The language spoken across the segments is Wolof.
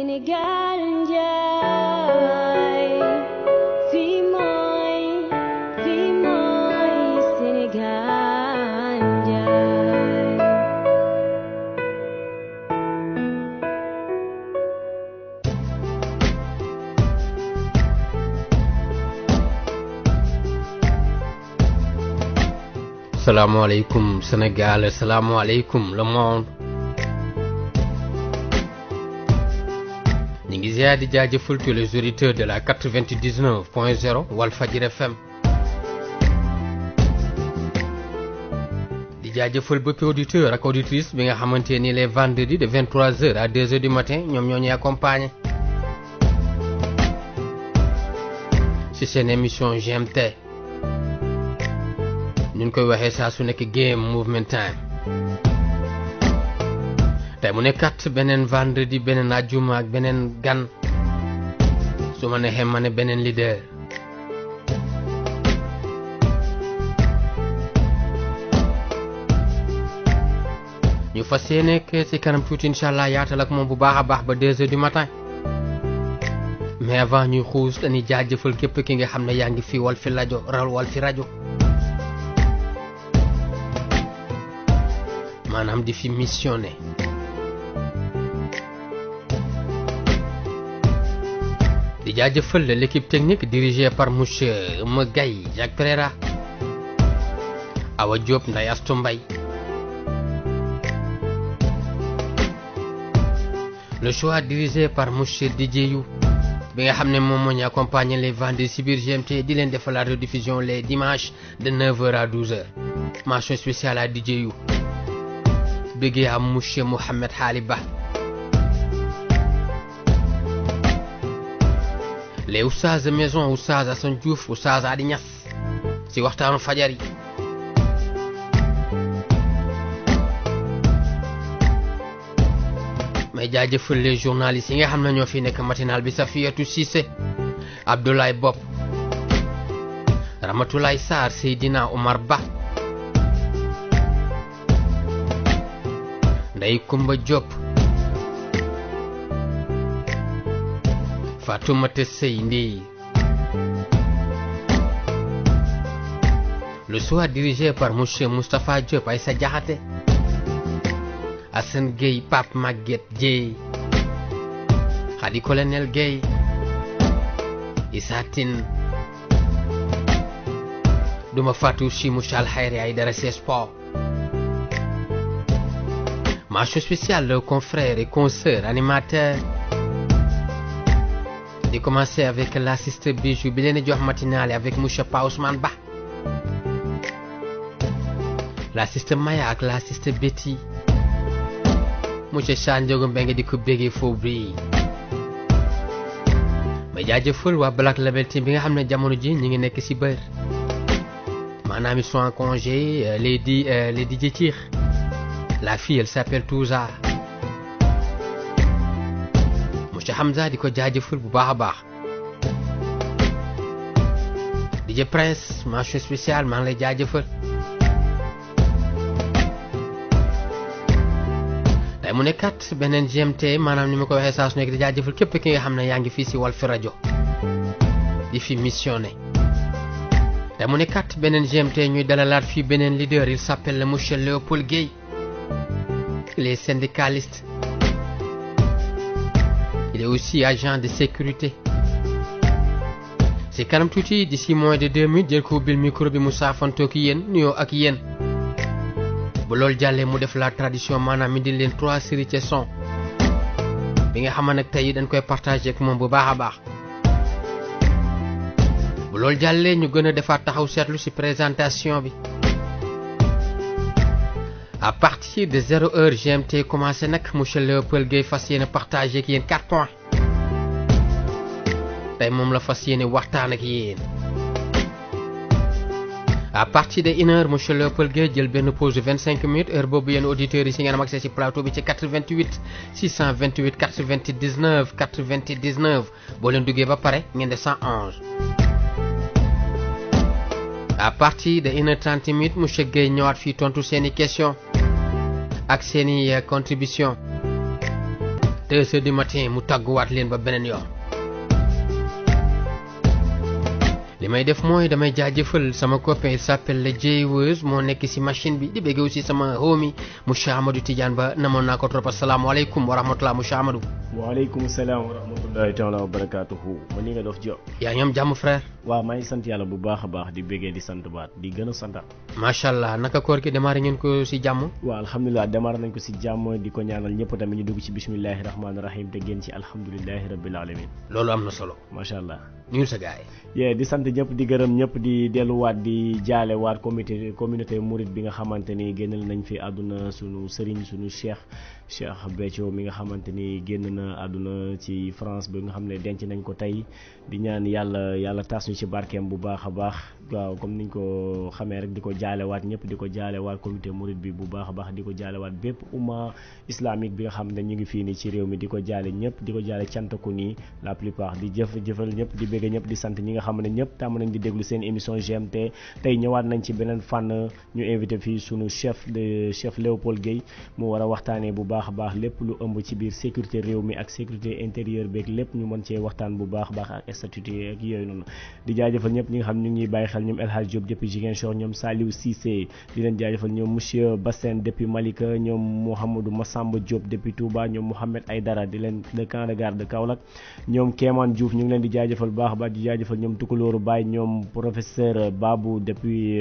Sénégal njaay fii mooy Sénégal njaay. Salaamaaleykum Sénégal, salaamaaleykum le monde. ñu ngi ziar di jaajëfal tous les auditeurs de la 99.0 Walfadjri FM. di jaajëfal bépp auditeur ak auditrice bi nga xamante ni les vendredis de 23h à 2h du matin ñoom ñoo ñuy accompagner ci seen émission GMT. ñu koy waxee saa su nekk game movement time. tey mu nekkat beneen vendredi beneen ajuma ak beneen gan su ma neexee ma ne beneen leader. ñu fas yéene ci kanam tuuti incha allah yaatal ak moom bu baax a baax ba 2h du matin. mais avant ñuy xuus dañuy jaajëfal képp ki nga xam ne yaa ngi fi Walfi rajo Walfi rajo. maanaam di fi missionné. di jaajëfal l'équipe technique dirigée par monsieur Magaye Jacques Pereira, Awa Diop, Nday Astou Mbaye. Le choix dirigé par monsieur Didier You bi nga xam ne moom moo ñu accompagner les vendredis ci biir GMT di leen defal la rediffusion les dimanches de 9h à 12h. mention spéciale à Didier You. bëggee am monsieur Mouhamed Hali Ba. les oustaz de maison oustaz Assane Diouf oustaz Adi Niass ci waxtaanu fajar yi. may jaajëfal les journalistes yi nga xam ne ñoo fi nekk matinal bi Safiatou Cissé, Abdoulaye Bob, Ramatoulaye Sarr, Seydina Omar Ba, Ndeye Koumba Diop, Fatoumata Sey Ndi. Le soir dirigé par monsieur Moustapha Diop, Aïssa Diakhaté, Assane Gueye, Pape Maguette Dieye, Khady Colonel Gueye, Issa Tine, duma Fatou Chi Mouchal Khayri Aïdara Sport. Mention spéciale le confrère et consoeur animateur. De commencer avec l'assisté Bijou bi leen jox matinale avec monsieur Pa Ousmane Ba, l'assisté Maya ak l'assisté Betty, monsieur Sanjogo Mbengue di ko bégee foofu bi. ma jaajëfal waa Black Label Team bi nga xam ne jamono ji ñu ngi nekk ci bër. maanaam ils sont en congé. les DJ Tir. La fille elle s'appelle Touza. monsieur Hamza di ko jaajëfal bu baax a baax. DJ Prince mention spéciale maa ngi lay jaajëfal. tey mu nekkat beneen GMT maanaam ni ma ko waxee saa su nekk di jaajëfal képp ki nga xam ne yaa ngi fii ci Walfi rajo di fi missionné. tey mu nekkat beneen GMT ñuy dalalaat fii beneen leader il s'appelle monsieur Léopold Gueye. Les syndicalistes. Il est aussi agent de sécurité. C'est kanam tuuti d'ici moins de 2 minutes jël ko ubbil micro bi mu saafantoo ki yéen nuyoo ak yéen. bu loolu jàllee mu def la tradition maanaam indi leen 3 séries de son bi nga xam ne nag tey dañ koy partager ak moom bu baax a baax. bu loolu jàllee ñu gën a defaat taxaw seetlu ci présentation bi. à partir de 0h GMT commencé nag monsieur Léopold Gueye fas yéene partager ak yéen 4 points. tey moom la fas yéene waxtaan ak yéen. à partir de 1h monsieur Léopold Gueye jël benn pause de 25 minutes heure boobu yéen auditeurs yi si ngeen am accès ci plateau bi ci 88 628 99 99 boo leen duggee ba pare ngeen def 111. à partir de 1h30 minutes monsieur Gueye ñëwaat fii tontu seeni question ak seeni contribution 2h du matin mu tàgguwaat leen ba beneen yoon. li may def mooy damay jaajëfal sama copain il s'appelle le Jeyweus moo nekk si machine bi di bëgg aussi sama homie monsieur Amadou Tidiane Ba namoon naa ko trop asalaamaaleykum wa rahmatulah monsieur Amadou. waaleykum salaam wa rahmatullahi taala wa barakaatuhu ma ni nga dof jo yaa ñoom jàmm frère. waaw maa ngi sant yàlla bu baax a baax di bëggee di sant baat di gën a santaat. macha allah naka koor gi démarré ngeen ko si jàmm. waaw alhamdulilah démarré nañ ko si jàmm di ko ñaanal ñëpp tamit ñu dugg ci bismillahi rahmaani rahim te génn ci alhamdulilahi rabbil alamin. loolu am na solo. macha allah. nuyul sa gaay yee di sant ñëpp di gërëm ñëpp di delluwaat di jaale waat communauté mouride bi nga xamante ni génnal nañ fi àdduna sunu sëriñ sunu Cheikh Béthio mi nga xamante ni génn na àdduna ci France bi nga xam ne denc nañ ko tey di ñaan yàlla taas ñu ci barkeem bu baax a baax waaw comme niñ ko xamee rek di ko jaalewaat ñëpp di ko jaalewaat communauté mouride bi bu baax a baax di ko jaalewaat bépp umma islamique bi nga xam ne ñu ngi fii nii ci réew mi di ko jaale ñëpp di ko jaale cantaku nii la plupart di jëfal ñëpp di bëgg ñëpp di sant ñi nga xam ne ñëpp tàmm nañ di déglu seen émission GMT tey ñëwaat nañ ci beneen fànn ñu invité fii sunu chef Léopold Guèye mu war a waxtaanee bu baax a baax lépp lu ëmb ci biir sécurité réew mi ak sécurité intérieure beeg lépp ñu mën cee waxtaan bu baax a baax ak statut ak yooyu noonu di jaajëfal ñëpp ñi nga xam ne ñu ngi bàyyi xel ñoom El Hadj Diop depuis Ziguinchor ñoom Saliou Cissé di leen jaajëfal ñoom monsieur Bassène depuis Malika ñoom Mouhamadou Massamba Diop depuis Touba ñoom Mouhamed Aydara di leen le camp de garde de Kaolack ñoom Kéeman Diouf ñu ngi leen di jaajëfal baax a baax di jaajëfal ñoom Tukulóoru Baye ñoom professeur Babou depuis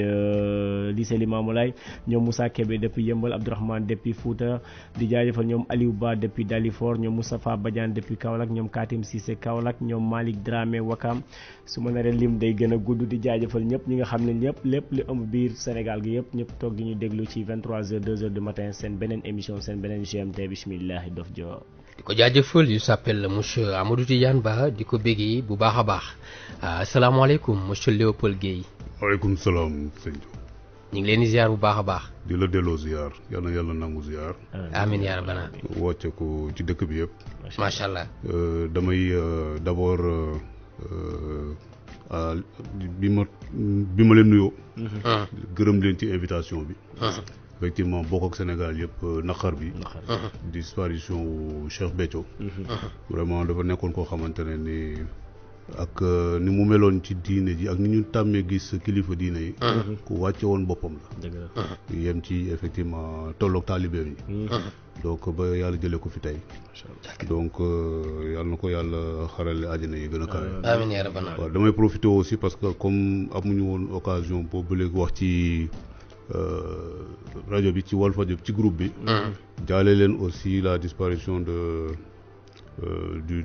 lycée Limamoulaye ñoom Moussa Kébé depuis Yëmbal Abdourahmane depuis Fouta di jaajëfal ñoom Aliou Ba depuis Dalifort ñoom Moustapha Badiane depuis Kaolack ñoom Katim Cissé Kaolack ñoom Malick Dramé Wakam su ma naree lim day gën a gudd di jaajëfal ñëpp ñi nga xam ne ñëpp lépp li ëmb biir Sénégal gi yëpp ñëpp toog di ñu déglu ci 23h 2h du matin seen beneen émission seen beneen GMT bismillahi dof jo di ko jaajëfal yu s'appelle monsieur Amadou Tidiane Ba di ko béggi bu baax a baax asalaamaaleykum monsieur Léopold Guèye. waaleykum salaam sëñ Diop. ñu ngi leen di ziar bu baax a baax. di la delloo ziar yal na yàlla nangu ziar. amiin yaa rabbana. wàcce ko ci dëkk bi yëpp. macha allah. damay d'abord bi ma leen nuyoo. gërëm leen ci invitation bi. effectivement bokk ak Sénégal yëpp naqar bi. disparition wu Cheikh Béthio. vraiment dafa nekkoon koo xamante ne ni ak ni mu meloon ci diine ji ak ni ñu tàmmee gis kilifa diine yi. ku wàcce woon boppam la. dëgg la yem ci effectivement tolloog taalibeem yi. donc ba yàlla jëlee ko fi tey. donc yàlla na ko yàlla xarale àjjana yi gën a kawe. amiin yaa rabbana. waaw damay profiter aussi parce que comme amuñu woon occasion boobu léegi wax ci rajo bi ci Walfadjri ci groupe bi. jaale leen aussi la disparition du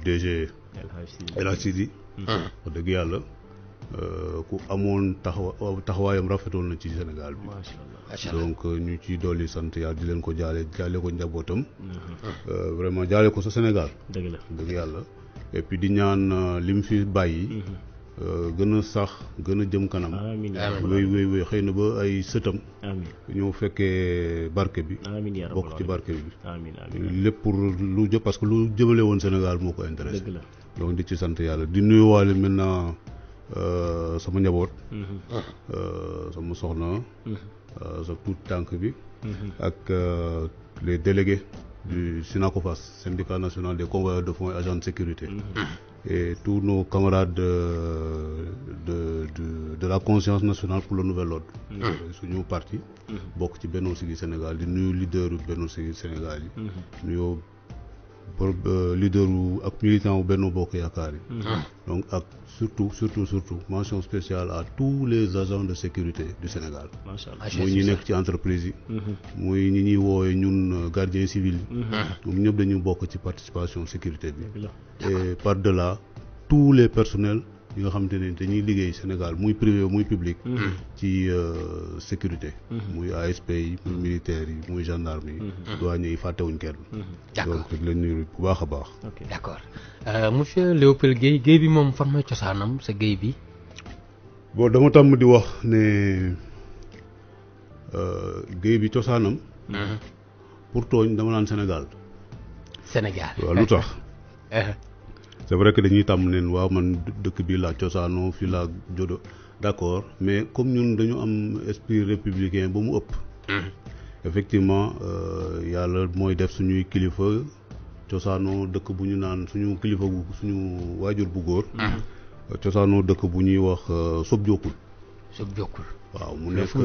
DG El Hadj Sidi. wax dëgg yàlla ku amoon taxawaayam rafetoon na ci Sénégal bi. macha allah donc ñu ci dolli sant yàlla di leen ko jaale ko njabootam. vraiment jaale ko sa Sénégal. dëgg la dëgg yàlla. et puis di ñaan li mu fi bàyyi. gën a sax gën a jëm kanam. amiin wéy xëy na ba ay sëtam. ñoo fekkee barke bi. bokk ci barke bi. lépp pour lu jë parce que lu jëmale woon Sénégal moo ko intéressé. donc di ci sant yàlla di nuyuwaale maintenant sama njaboot. sama soxna. sa tuut tànk bi. ak les délégués du SYNACOFAS syndicat national des convoyeurs de fonds et agents de sécurité. Et tous nos camarades de la conscience nationale pour le nouvel ordre. suñu parti. bokk ci Benno Siggil Sénégal di nuyu leaderu Benno Siggil Sénégal yi. nuyoo leaderu ak militant wu Benno Bokk Yaakaar yi. donc ak surtout mention spéciale à tous les agents de sécurité du Sénégal. muy ñi nekk ci entreprise yi. muy ñi ñuy woowee ñun gardiens civils yi. ñoom ñëpp dañu bokk ci participation sécurité bi. et par delà tous les personnels yi nga xamante ne dañuy liggéey Sénégal muy privé muy public. ci sécurité. muy ASP yi muy militaires yi muy gendarme yi. douaniers yi fàttewuñ kenn. donc di leen nuyu bu baax a baax. d'accord monsieur Léopold Guèye Guèye bi moom fan mooy cosaanam sa Guèye bi. bon dama tàmm di wax ne Guèye bi cosaanam. pour tooñ dama naan Sénégal. waaw lu tax. c'est vrai que dañuy tàmm neen waaw man dëkk bi laa cosaanoo fii laa jodo d'accord mais comme ñun dañu am esprit républicain ba mu ëpp. effectivement yàlla mooy def suñuy kilifa cosaanoo dëkk bu ñu naan suñu kilifa gu suñu waajur bu góor cosaanoo dëkk bu ñuy wax Sob Jokkul waaw mu nekk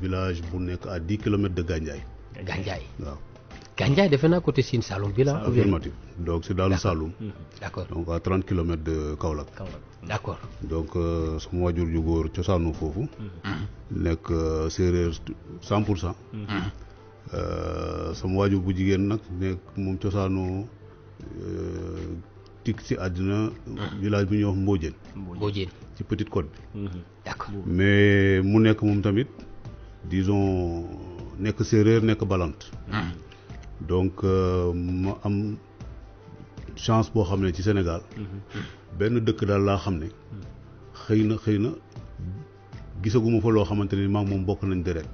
village bu nekk à 10 kilomètres de Gandiaye waaw Gandiaye defe naa côté Sine Saloum bi la affirmatif donc c'est dans le Saloum d'accord donc à 30 kilomètres de Kaolack d'accord donc sama waajur ju góor cosaanoo foofu nekk séeréer 100% sama waajur bu jigéen nag nekk moom cosaanoo tik ci àddina village bi ñuy wax Mbodiène ci Petite Côte bi d'accord mais mu nekk moom tamit disons nekk séeréer nekk Balante donc ma am chance boo xam ne ci Sénégal benn dëkk daal laa xam ne xëy na gisaguma fa loo xamante ni maa ngi moom bokk nañ deret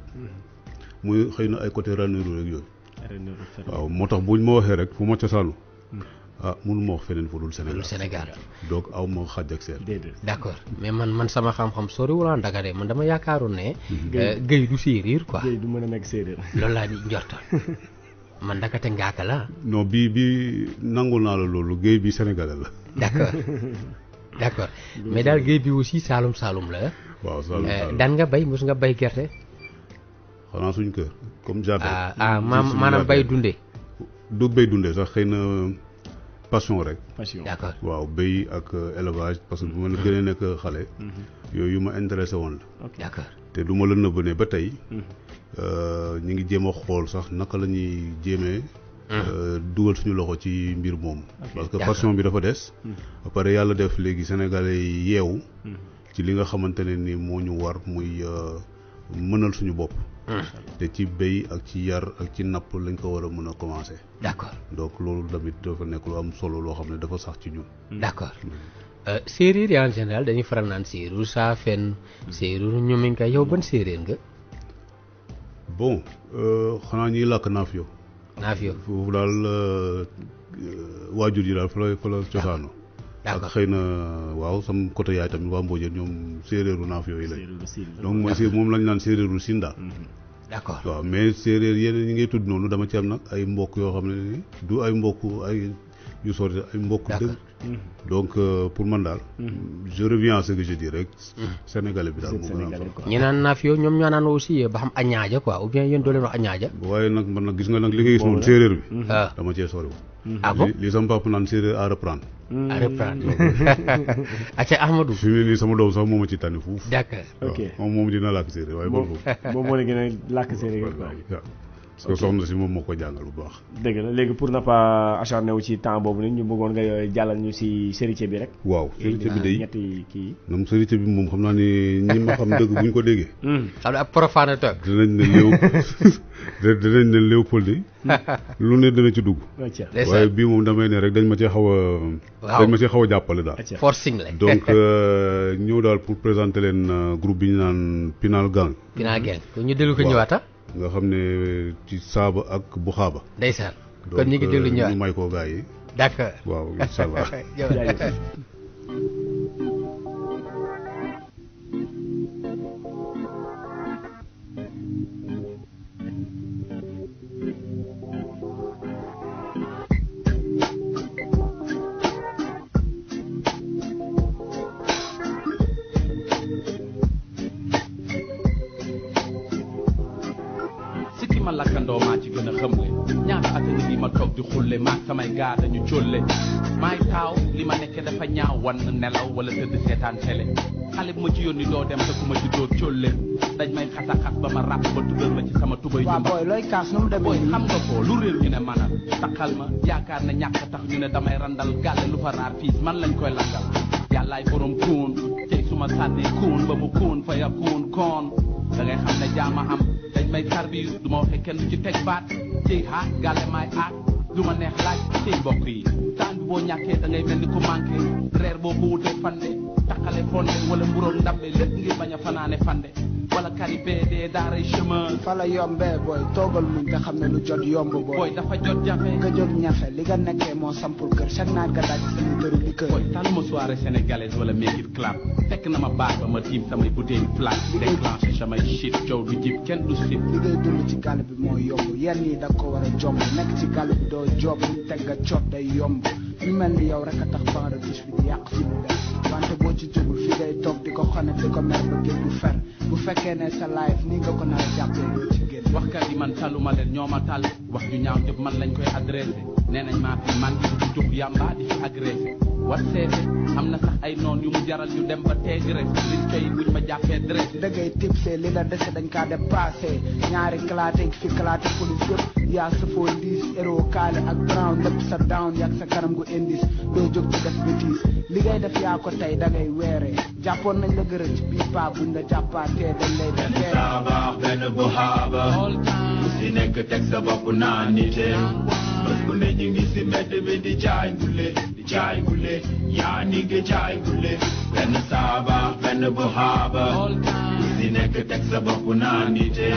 muy xëy na ay côté Ranérou rek yooyu waaw moo tax buñ ma waxee rek fu ma cosaanu mënu ma wax feneen fu dul Sénégal donc aw ma xaj ak seen d'accord mais man sama xam-xam sori wala Ndakate man dama yaakaaroon ne Guèye du séeréer quoi Guèye du mën a nekk séeréer loolu laa di njortal man Ndakate ngaaka la non bi nangul naa la loolu Guèye bi sénégalais la d'accord mais daal Guèye bi aussi Saloum la waaw Saloum daan nga bay mos nga bay gerte xanaa suñ kër comme jardin maanaam bay dundee du bay dundee sax xëy na passion rek d'accord waaw béy ak élevage parce que bu ma gënee nekk xale yooyu ma intéressé woon la d'accord te du ma la nëbb ne ba tey ñu ngi jéem a xool sax naka la ñuy jéemee dugal suñu loxo ci mbir moomu parce que passion bi dafa des ba pare yàlla def léegi sénégalais yi yeewu ci li nga xamante ne ni moo ñu war muy mënal suñu bopp te ci béy ak ci yar ak ci napp lañ ko war a mën a commencer d'accord donc loolu tamit dafa nekk lu am solo loo xam ne dafa sax ci ñun d'accord séeréer yi en général dañuy faral naan séeréer Safen séeréer ñominka yow ban séeréer nga bon xanaa ñuy làkk naafio foofu daal waajur yi daal fa la cosaano ak xëy na waaw sam côté yaay tamit waa Mbodiène ñoom séeréeru naafio yi lañ donc mooy moom lañ naan séeréeru Sine daal d'accord waaw mais séeréer yeneen ñi ngay tudd noonu dama ci am nag ay mbokk yoo xam ne ni du ay mbokk ay yu sori ay mbokk dëgg donc pour man daal je reviens à ce que je dis rek sénégalais bi daal moo gën a am ñi naan naafio ñoom ñoo naan aussi ba xam añaaja quoi ou bien yéen doo leen wax añaaja waaye nag man nag gis nga nag li nga gis noonu séeréer bi dama cee sori ah bon li sama papa naan séeréer à reprendre acca Ahmadou fi mu ne nii sama doom sax mooma ci tànni fuuf d'accord ok moom dina làkk séeréer waaye bon moom moo la gën a làkk séeréer parce que soxna si moom moo ko jàngal bu baax dëgg la léegi pour ne pas acharné wu ci temps boobu nag ñu bëggoon nga jàllal ñu si sérité bi rek waaw sérité bi day ñetti kii moom sérité bi moom xam naa ni ñi ma xam dëgg bu ñu ko déggee xam ne ab profanateur dinañ ne Léopold yi lu ne dina ci dugg waaye bii moom damay ne rek dañ ma cee xaw a jàppale daal forcing la donc ñëw daal pour présenter leen groupe bi ñu naan Pinal Gang ñu dellu ko ñëwaata nga xam ne ci saaba ak bu xaaba ndeysaan kon ñu ngi dellu ñëwaat ñu may ko gars yi d'accord waaw incha allah ma lakkandoo maa ci gën a xëmle ñaata at a ngi ma toog di xulle maag samay gaa dañu cólle maay taaw li ma nekke dafa ñaaw wan nelaw wala tëdd seetaan télé xale bu ma ci yónni doo dem te ku ma ci dóor cólle dañ may xasa xas ba ma ràpp ba tuddal ma ci sama tubay ju booy looy kaas nu mu demee booy xam nga ko lu réew ñu ne manal taxal ma yaakaar na ñàkk tax ñu ne damay randal gàlle lu fa raar fiis man lañ koy langal yàllaay borom kuun tey suma sànnee kuun ba mu kuun fa ya kuun koon da ngay xam ne jaama am dañ may tarbi du ma waxe kenn du ci teg baat ciy xaat gàlle maay aat lu ma neex laaj ciy mbokk yi taan bi boo ñàkkee da ngay mel ni ku manqué reer boo ko wutee fande taqale fonde wala mburoog ndambe lépp ngir bañ a fanaane fande wala caribé des daaray chemin fa la yombee booy toogal muñ te xam ne lu jot yomb booy dafa jot jafe nga jóg ñafe li nga nekkee moo sampul kër chaque naat nga daj sama dëru li kër booy tànnuma soirée sénégalaise wala make it clap fekk na ma baat ba ma tiim samay bouteille flat déclenché samay shit coow du jib kenn du sit li ngay dund ci gàll bi moo yomb yenn yi da ko war a jomb nekk ci gàll bi doo job ñu teg nga coot day yomb ñu mel ni yow rek a tax ban de touche bi di yàq fi mu def wante boo ci jógul fi ngay toog di ko xone di ko mer ba géej du fer bu fekkee ne sa life ni nga ko nar a jàppee doo ci génn waxkat yi man taluma leen ñoo ma tal wax ju ñaaw jëpp man lañ koy adressé nee nañ maa fi man di tux yàmba di fi agressé wat seete am na sax ay noon yu mu jaral ñu dem ba teegres liñ koy buñ ma jàppee dressé da ngay tipsé li la dese dañ kaa dépassé ñaari claté fi claté police yëpp yaa safoo liis héros kaale ak brown lépp sa down yak sa kanam gu indice doo jóg ci def bêtise li ngay def yaa ko tey da ngay weeree jàppoon nañ la gërëm ci bii paa buñ la jàppaatee dañ lay def benn saabaax benn bu haaba ku si nekk teg sa bopp naa nite bés bu ne ñu ngi si mbedd bi di jaay gule yaa ni nga jaay gule benn saabaax benn bu haaba ku si nekk teg sa bopp naa nite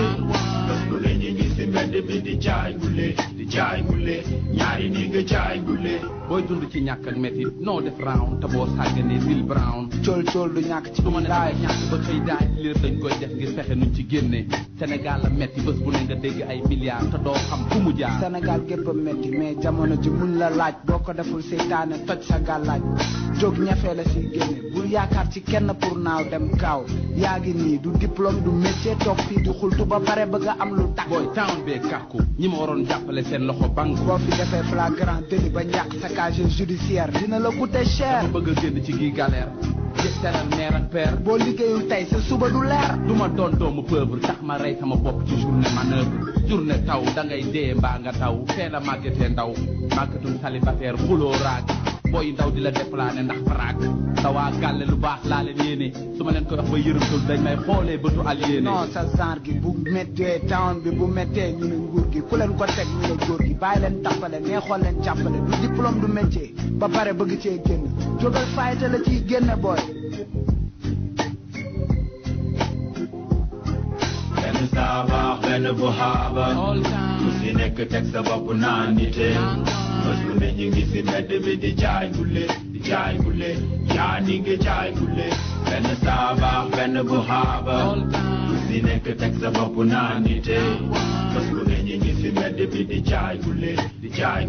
bés bu ne ñu ngi si mbedd bi di jaay gule ñaari ni nga jaay gule booy dund ci ñàkk ak métti noo def round te boo sàgganee Bill Brown cool du ñàkk ci du ma ne laay dangay ñàkk ba xëy daay liir dañ koy def ngir fexe nuñ ci génnee Sénégal la métti bés bu ne nga dégg ay milliards te doo xam fu mu jaar Sénégal gépp a métti mais jamono ji mun la laaj boo ko deful seytaane toj sa gàllaaj jóg ñafee la siy génne bul yaakaar ci kenn pour naaw dem kaaw yaa ngi nii du diplôme du métier toog fii di xultu ba pare bëgg a am lu tax booy town bee kàkku ñi ma waroon jàppale seen loxo banque boo fi defee flagrant délit ba ñàkk sa casier judiciaire dina la coûter cher dama bëgg a génn ci gii galère jëktalal mère ak père boo liggéeyul tey sa suba du leer du ma doon doomu pauvre tax ma rey sama bopp ci journée manœuvre journée taw da ngay dee mbaa nga taw fee la màggetee ndaw màggatum célibataire xuloo raag booy ndaw di la déplané ndax faraag tawaa gàlle lu baax laa leen yéene su ma leen koy wax ba yërëmtul dañ may xoolee bëtu aliéné non sa genre gi bu méttee town bi bu méttee ñu ne nguur gi ku leen ko teg ñu ne góor gi bàyyi leen tappale nee xool leen jàppale du diplôme du métier ba pare bëgg cee génn jógal fayte la ciy génne booy benn saabaax benn bu haaba ku si nekk teg sa bopp naa nite bés bu ne ñu ngi si mbedd bi di jaay gule yaa ni nga jaay gule benn saabaax benn bu haaba ku si nekk teg sa bopp naa nite bés bu ne ñu ngi si mbedd bi di jaay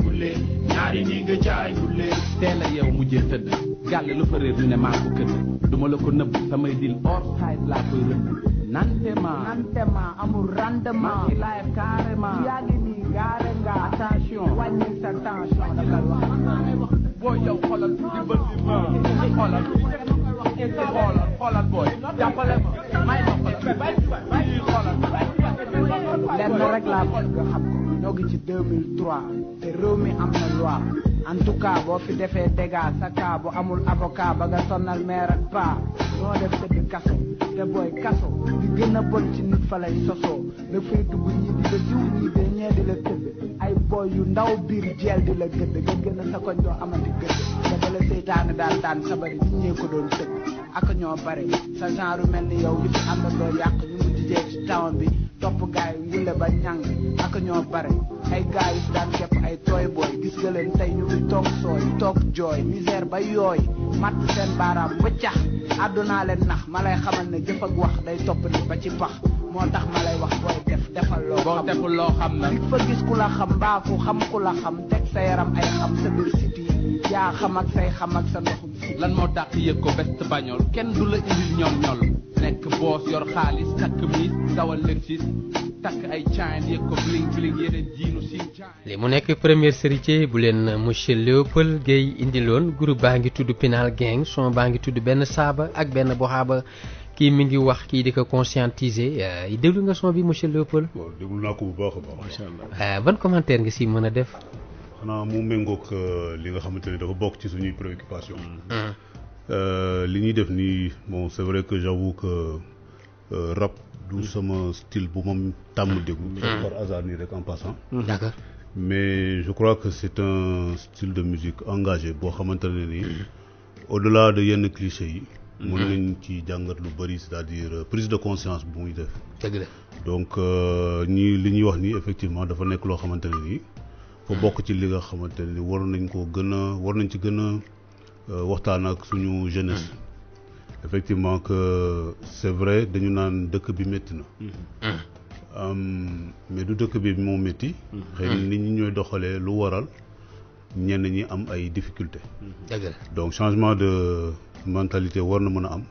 gule ñaari ni nga jaay gule teel a yow mujjee tëdd gàlle lu fa réer ñu ne maa ko këdd duma la ko nëbb samay dil hors side laa koy rëbb nantema amul rendement ci live carrément yaa ngi nii gaare nga attention wàññi sa tension da la wax booy yow xoolal ci bët bi ma xoolal booy jàppale ma may ma xoolal lenn rek laa bëgg nga xam ko ñoo ngi ci 2003 te réew mi am na loi en tout cas boo fi defee dégâts sa cas bu amul avocat ba nga sonnal maire ak pa noo def tëdd kaso te booy kaso di gën a bon ci nit fa lay sosoo da fay dugg ñii di la jiw ñii de ñee di la tëdd ay booy yu ndaw biir jeel di la gëdd nga gën a sa koñ doo amati gëdd dafa la seytaane daal daan sabari nit ñee ko doon tëdd ak ñoo bare sa genre mel ni yow yu fi àndandoo yàq ñu mu jijee ci town bi topp gaay ngule ba ñàng ak ñoo bare ay gaay yu fi daan kepp ay tooy booy gis nga leen tey ñu ngi toog sooy toog jooy misère ba yooy matt seen baaraam wëccax àddunaa leen nax ma lay xamal ne jëf ak wax day topp ni ba ci pax moo tax ma lay wax booy defal loo boo deful loo xam na nit fa gis ku la xam mbaa ku xam ku la xam teg sa yaram ay xam sa biir siti yaa xam ak say xam ak sa ndoxum si lan moo dàq yëg ko best bañol kenn du la indil ñoom ñol nekk boos yor xaalis takk miis dawal Lexus takk ay chain yëg ko bling bling yeneen jiinu si li mu nekk première série bu leen monsieur Léopold Guèye indiloon groupe baa ngi tudd Pinal Gang son baa ngi tudd benn saaba ak benn boxaaba kii mi ngi wax kii di ko conscientiser déglu nga son bi monsieur Léopold. waaw déglu naa ko bu baax a baax. macha allah ban commentaire nga si mën a def. xanaa mu méngoog li nga xamante ne dafa bokk ci suñuy préoccupation li ñuy def nii bon c'est vrai que j'avoue que rap du sama style bu moom tàmm déglu. par hasard nii rek en passant. d'accord. mais je crois que c'est un style de musique engagé boo xamante ne nii au-delà de yenn clichés yi mën nañ ci jàngat lu bëri c'est-à-dire prise de conscience bu muy def. dëgg la donc li ñuy wax ni effectivement dafa nekk loo xamante ne nii. fa bokk ci li nga xamante ne ni war nañ ci gën a waxtaan ak suñu jeunesse. effectivement que c'est vrai dañu naan dëkk bi métti na. mais du dëkk bi moo métti. xëy na nit ñi ñooy doxalee lu waral ñenn ñi am ay difficultés. dëgg la donc changement de mentalité war na mën a am.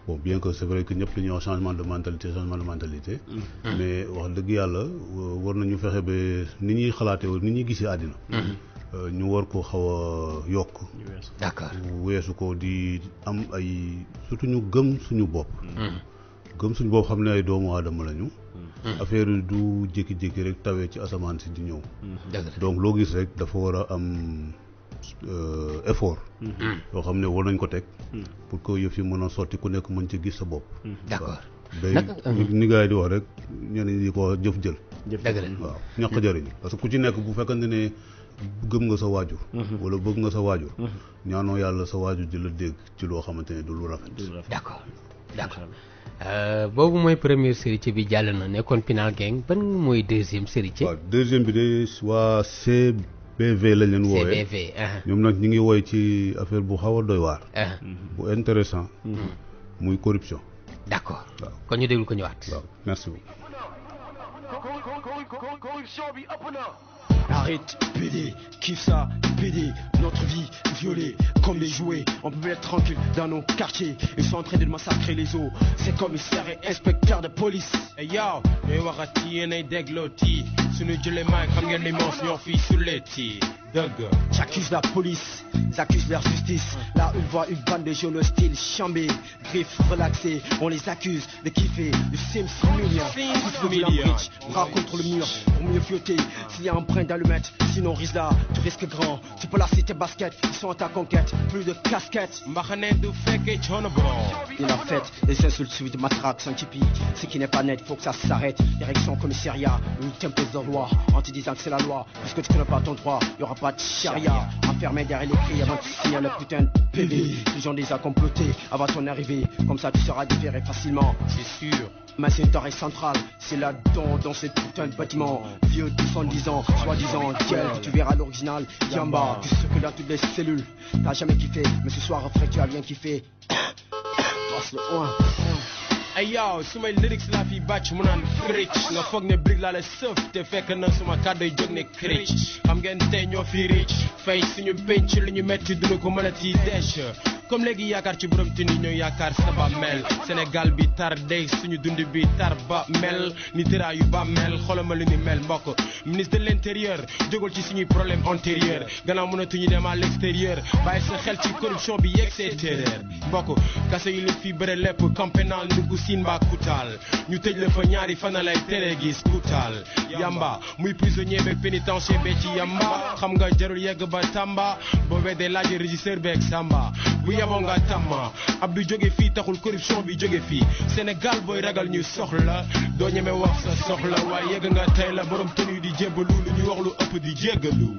bon bien que c'est vrai que ñëpp li ñuy wax changement de mentalité. mais wax dëgg yàlla war nañu fexe ba ni ñuy xalaatee ni ñuy gisee àddina. ñu war ko xaw a yokk. d'accord weesu ko di am ay surtout ñu gëm suñu bopp. gëm suñu bopp xam ne ay doomu aadama lañu. affaire yi du jékki-jékki rek tawee ci asamaan si di ñëw. donc loo gis rek dafa war a am effort. yoo xam ne war nañ ko teg. pour que yëf yi mën a sotti ku nekk mën ci gis sa bopp. d'accord ni gars yi di wax rek ñeneen ñi di ko jëf jël. dëgg la waaw ñàkk jëriñ parce que ku ci nekk bu fekkante ne gëm nga sa waajur. wala bëgg nga sa waajur. ñaanoo yàlla sa waajur di la dégg ci loo xamante ne du lu rafet. d'accord boobu mooy première série bi jàll na nekkoon Pinal Gang ban mooy deuxième série. waaw deuxième bi de waa CBV lañ leen woowee. CBV. ñoom nag ñu ngi woy ci affaire bu xaw a doy waar. bu intéressant muy corruption. d'accord kon ñu déglu ko ñëwaat. waaw merci beaucoup. Arrête, PD, kiffe ça, PD, notre vie violée comme des jouets. On peut être tranquille dans nos quartiers. Ils sont en train de massacrer les eaux. C'est commissaire et inspecteur de police. Hey yo, ñooy waxati yéenay déglooti suñu jëlee maay xam ngeen ni moos ñoo fii suleeti dëgg. J'accuse la police, ils accusent leur justice. Là ils voient une bande de jeunes hostiles chambés, griffes relaxées. On les accuse de kiffer du Sims Million. Tous le vilain bridge, bras contre le mur pour mieux fioter. S'il y a un brin d'allumette, sinon Rizla, tu risques grand. Tu peux lasser tes baskets, ils sont à ta conquête. Plus de casquettes. Mbaxane du fekkee coono bro. Il a fait des insultes suivies de matraques scientifiques. Ce qui n'est pas net, faut que ça s'arrête. Direction commissariat, où ils t'imposent leur loi en te disant que c'est la loi. Puisque tu connais pas ton droit, y aura pas de charia. Enfermé derrière les cris avant de signer le putain de PV. Les gens les a complotés avant ton arrivée. Comme ça tu seras déféré facilement. C'est sûr. Mais c'est une tarée centrale, c'est là-dedans, dans ce putain de bâtiment. Vieux de 70 ans, soi-disant, quel tu verras l'original, Yamba. Tu sais que dans toutes les cellules, t'as jamais kiffé, mais ce soir, frère, tu as bien kiffé. Passe le 1. Ay yow su may lyrics laa fi bàcc mu naan cric nga foog ne brique laa la sëf te fekk na suma kàddu yi jóg ne cric xam ngeen tey ñoo fi ric fay suñu penc lu ñu metti duna ko mën a ti dèche comme léegi yaakaar ci borom tini ñoo yaakaar sa ba mel Sénégal bi tar dey suñu dund bi tar ba mel ni tëraa yu ba mel xoolama lu ni mel mbokk ministre de l'intérieur jógal ci suñuy problème antérieur gannaaw mënatuñu dem à l'extérieur bàyyi sa xel ci corruption bi yegg see terreur mbokk kaso yi leen fi bëre lépp camp pénal ndugg siin mbaa kutaal ñu tëj la fa ñaari fana lay tere gis kutaal yamba muy prisonnier beeg pénitencier bee ci yamba xam nga jarul yegg ba Tamba boo weddee laaj régisseur beeg Samba bu yaboo nga tàmma Abdou jóge fii taxul corruption bi jóge fii Sénégal booy ragal ñu soxla doo ñeme wax sa soxla waaye yegg nga tey la borom tenu di jébbalu lu ñu wax lu ëpp di jéggalu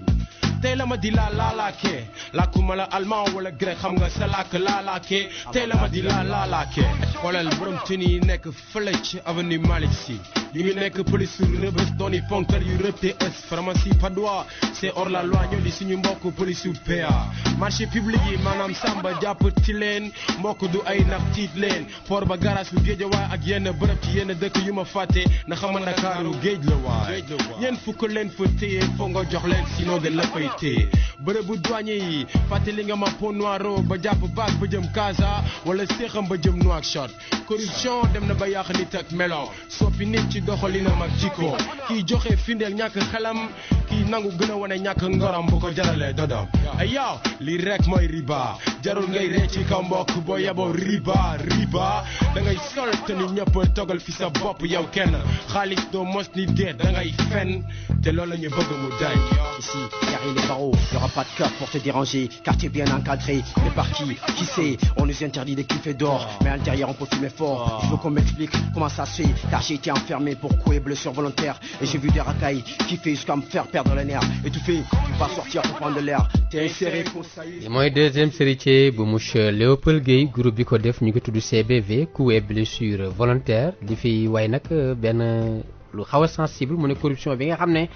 tey la ma di laalaakee làkkuma la allemand wala grec xam nga sa làkk laalaakee tey la ma di laalaakee xoolal borom tenu yi nekk fële ci avenue Malick Sy ñu ngi nekk police su Rebeuss dooni ponkal yu rëb te ës pharmacie Padois c'est hors la loi ñoo di suñu mbokk police su PA marché public yi maanaam samba jàpp ci leen mbokk du ay nax tiit leen port ba garage bu Guédiawaye ak yenn bërëb ci yenn dëkk yu ma fàtte na xama Ndakaaru géej la waay ñeen fukk leen fa téye foo nga jox leen sinon de la fay téye bërëb bu douanier yi fàtte li nga ma Pont Noiro ba jàpp baak ba jëm Casa wala séexam ba jëm Nouakchott corruption dem na ba yàq nit ak melo soppi nit ci doxalinam ak jikko kii joxe findeel ñàkk xelam kii nangu gën a wane ñàkk ngoram bu ko jaralee dodom ay yow lii rek mooy riba jarul ngay ree ci kaw mbokk boo yeboo riba da ngay sol te ni ñëpp togal fi sa bopp yow kenn xaalis doo mos ni déet da ngay fen te loolu la ñu bëgg mu dañ ici derrière les barreaux y aura pas de cœur pour te déranger quartier bien encadré mais par qui sait on nous interdit de kiffer d'or mais à l'intérieur on peut fumer fort je veux qu'on m'explique comment ça se fait car j'ai été enfermé pour coups et blessures volontaires et j'ai vu des racailles kiffer jusqu'à me faire perdre lumière dans les nerfs. Étouffé, tu vas sortir pour prendre de l'air. T'es inséré, conseillé. mooy deuxième héritier bu monsieur Léopold Guèye groupe bi ko def ñu ngi tudd CBV coups et blessures volontaires di fi way nag benn lu xaw a sensible mu ne corruption bi nga xam ne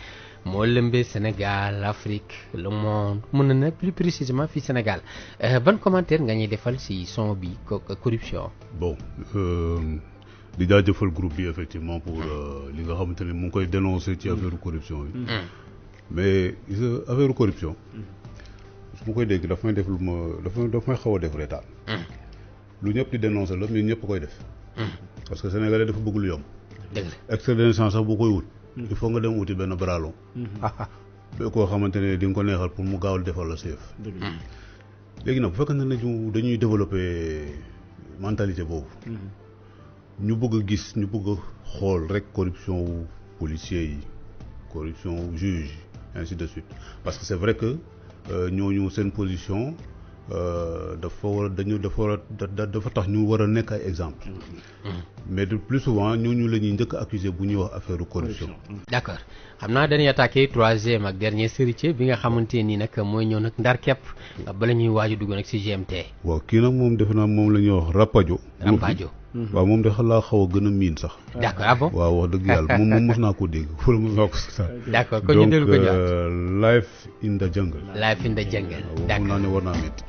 moo lëmbee Sénégal Afrique le monde mën na ne plus précisément fii Sénégal ban commentaire nga ñuy defal si son bi corruption. bon di jaajëfal groupe bi effectivement pour li nga xamante ne mu ngi koy dénoncer ci affaire corruption yi. mais affaire corruption. su ma koy dégg daf may def lu ma daf may xaw a def reetaan. lu ñëpp di dénoncer la mais ñëpp koy def. parce que sénégalais dafa bëgg lu yomb. dëgg la extrait de naissance sax boo koy wut. il faut nga dem wuti benn bralon. ba koo xamante ne di nga ko neexal pour mu gaawal defal la seef. léegi nag bu fekkee ne dañuy développer mentalité boobu. ñu bëgg a gis ñu bëgg a xool rek corruption wu policiers yi corruption wu juge ainsi de suite parce que c'est vrai que ñooñu seen position dafa war a dafa tax ñu war a nekk ay exemple mais de plus souvent ñooñu la ñuy njëkk a accuser bu ñuy wax affaire corruption. d'accord xam naa dañuy attaqué troisième ak dernier héritier bi nga xamante nii nag mooy ñëw nag ndar képp bala ñuy waaj a dugg nag ci GMT. waaw kii nag moom defe naa moom la ñuy wax Rapadio. waaw moom de xalaa xaw a gën a miin sax. d'accord ah bon waaw wax dëgg yàlla moom mos naa ko dégg wala mos naa ko sax. d'accord kon ñu déglu ko ñëwaat donc Life in the Jungle. Life in the Jungle. d'accord naa ne war naa métti.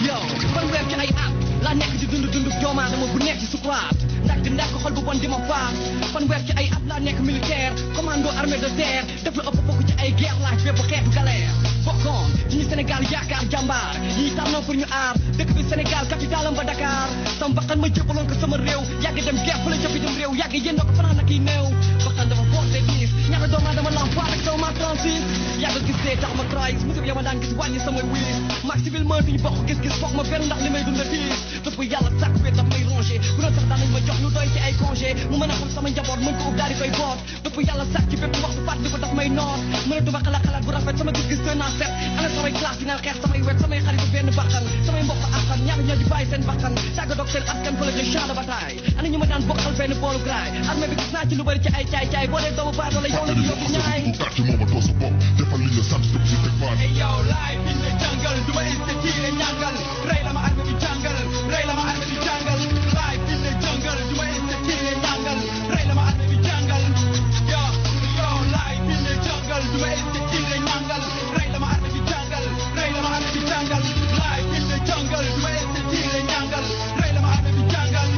yow fanweer ci ay at laa nekk di dund doomu aadama bu nekk ci sukuraat ndax xol bu bon di ma faat fanweer ci ay at laa nekk militaire commando armée de terre def la ëpp bokk ci ay guerre laaj bépp xeetu galère bokkoon ci ñu Sénégal yaakaar jàmbaar yi tànnoo pour ñu aar dëkk bi Sénégal capitalam ba Dakar sama bakkan ma jëppaloon ko sama réew yàgg dem guerre fa la jëfi dem réew yàgg yéndoo ko fanaan ak yi néew bakkan dafa forcé diis ñaata doomu aadama lam faat ak sama ma 36 yàgg gis dee tax ma trahis musiba ya ma daan gis wàññi samay wiis maag civil man fi ñu bokk gis-gis foog ma benn ndax li may dunda diis daf ko yàlla sàkk wee daf may rongé bu doon sax daan nañ ma jox lu doy ci ay congé mu mën a xam sama njaboot mën ko ub daal di koy boot daf ko yàlla sàkk ci bépp waxtu fàttali ko daf may noot mënatuma xalaat bu rafet sama gis-gis gën naa set ana samay classe dinaa xeex samay wet samay xarit benn bakkan samay mbokk askan ñaata ñoo di bàyyi seen bakkan tàgga doog seen askan fa la jël champ de bataille ana ñu ma daan bokkal benn boolu graay armée bi gis naa ci lu bëri ci ay caay-caay boo dee doomu baat wala yow la yóbbu ñaay hey yow life in the jungle du ma istatiire ñàngal rey la ma armée bi jàngal rey la ma armée bi jàngal life in the jungle du ma istatiire ñàngal rey la ma armée bi jàngal yow life in the jungle du ma istatiire ñàngal rey la ma armée bi jàngal rey la ma armée bi jàngal life in the jungle du ma istatiire ñàngal rey la ma armée bi jàngal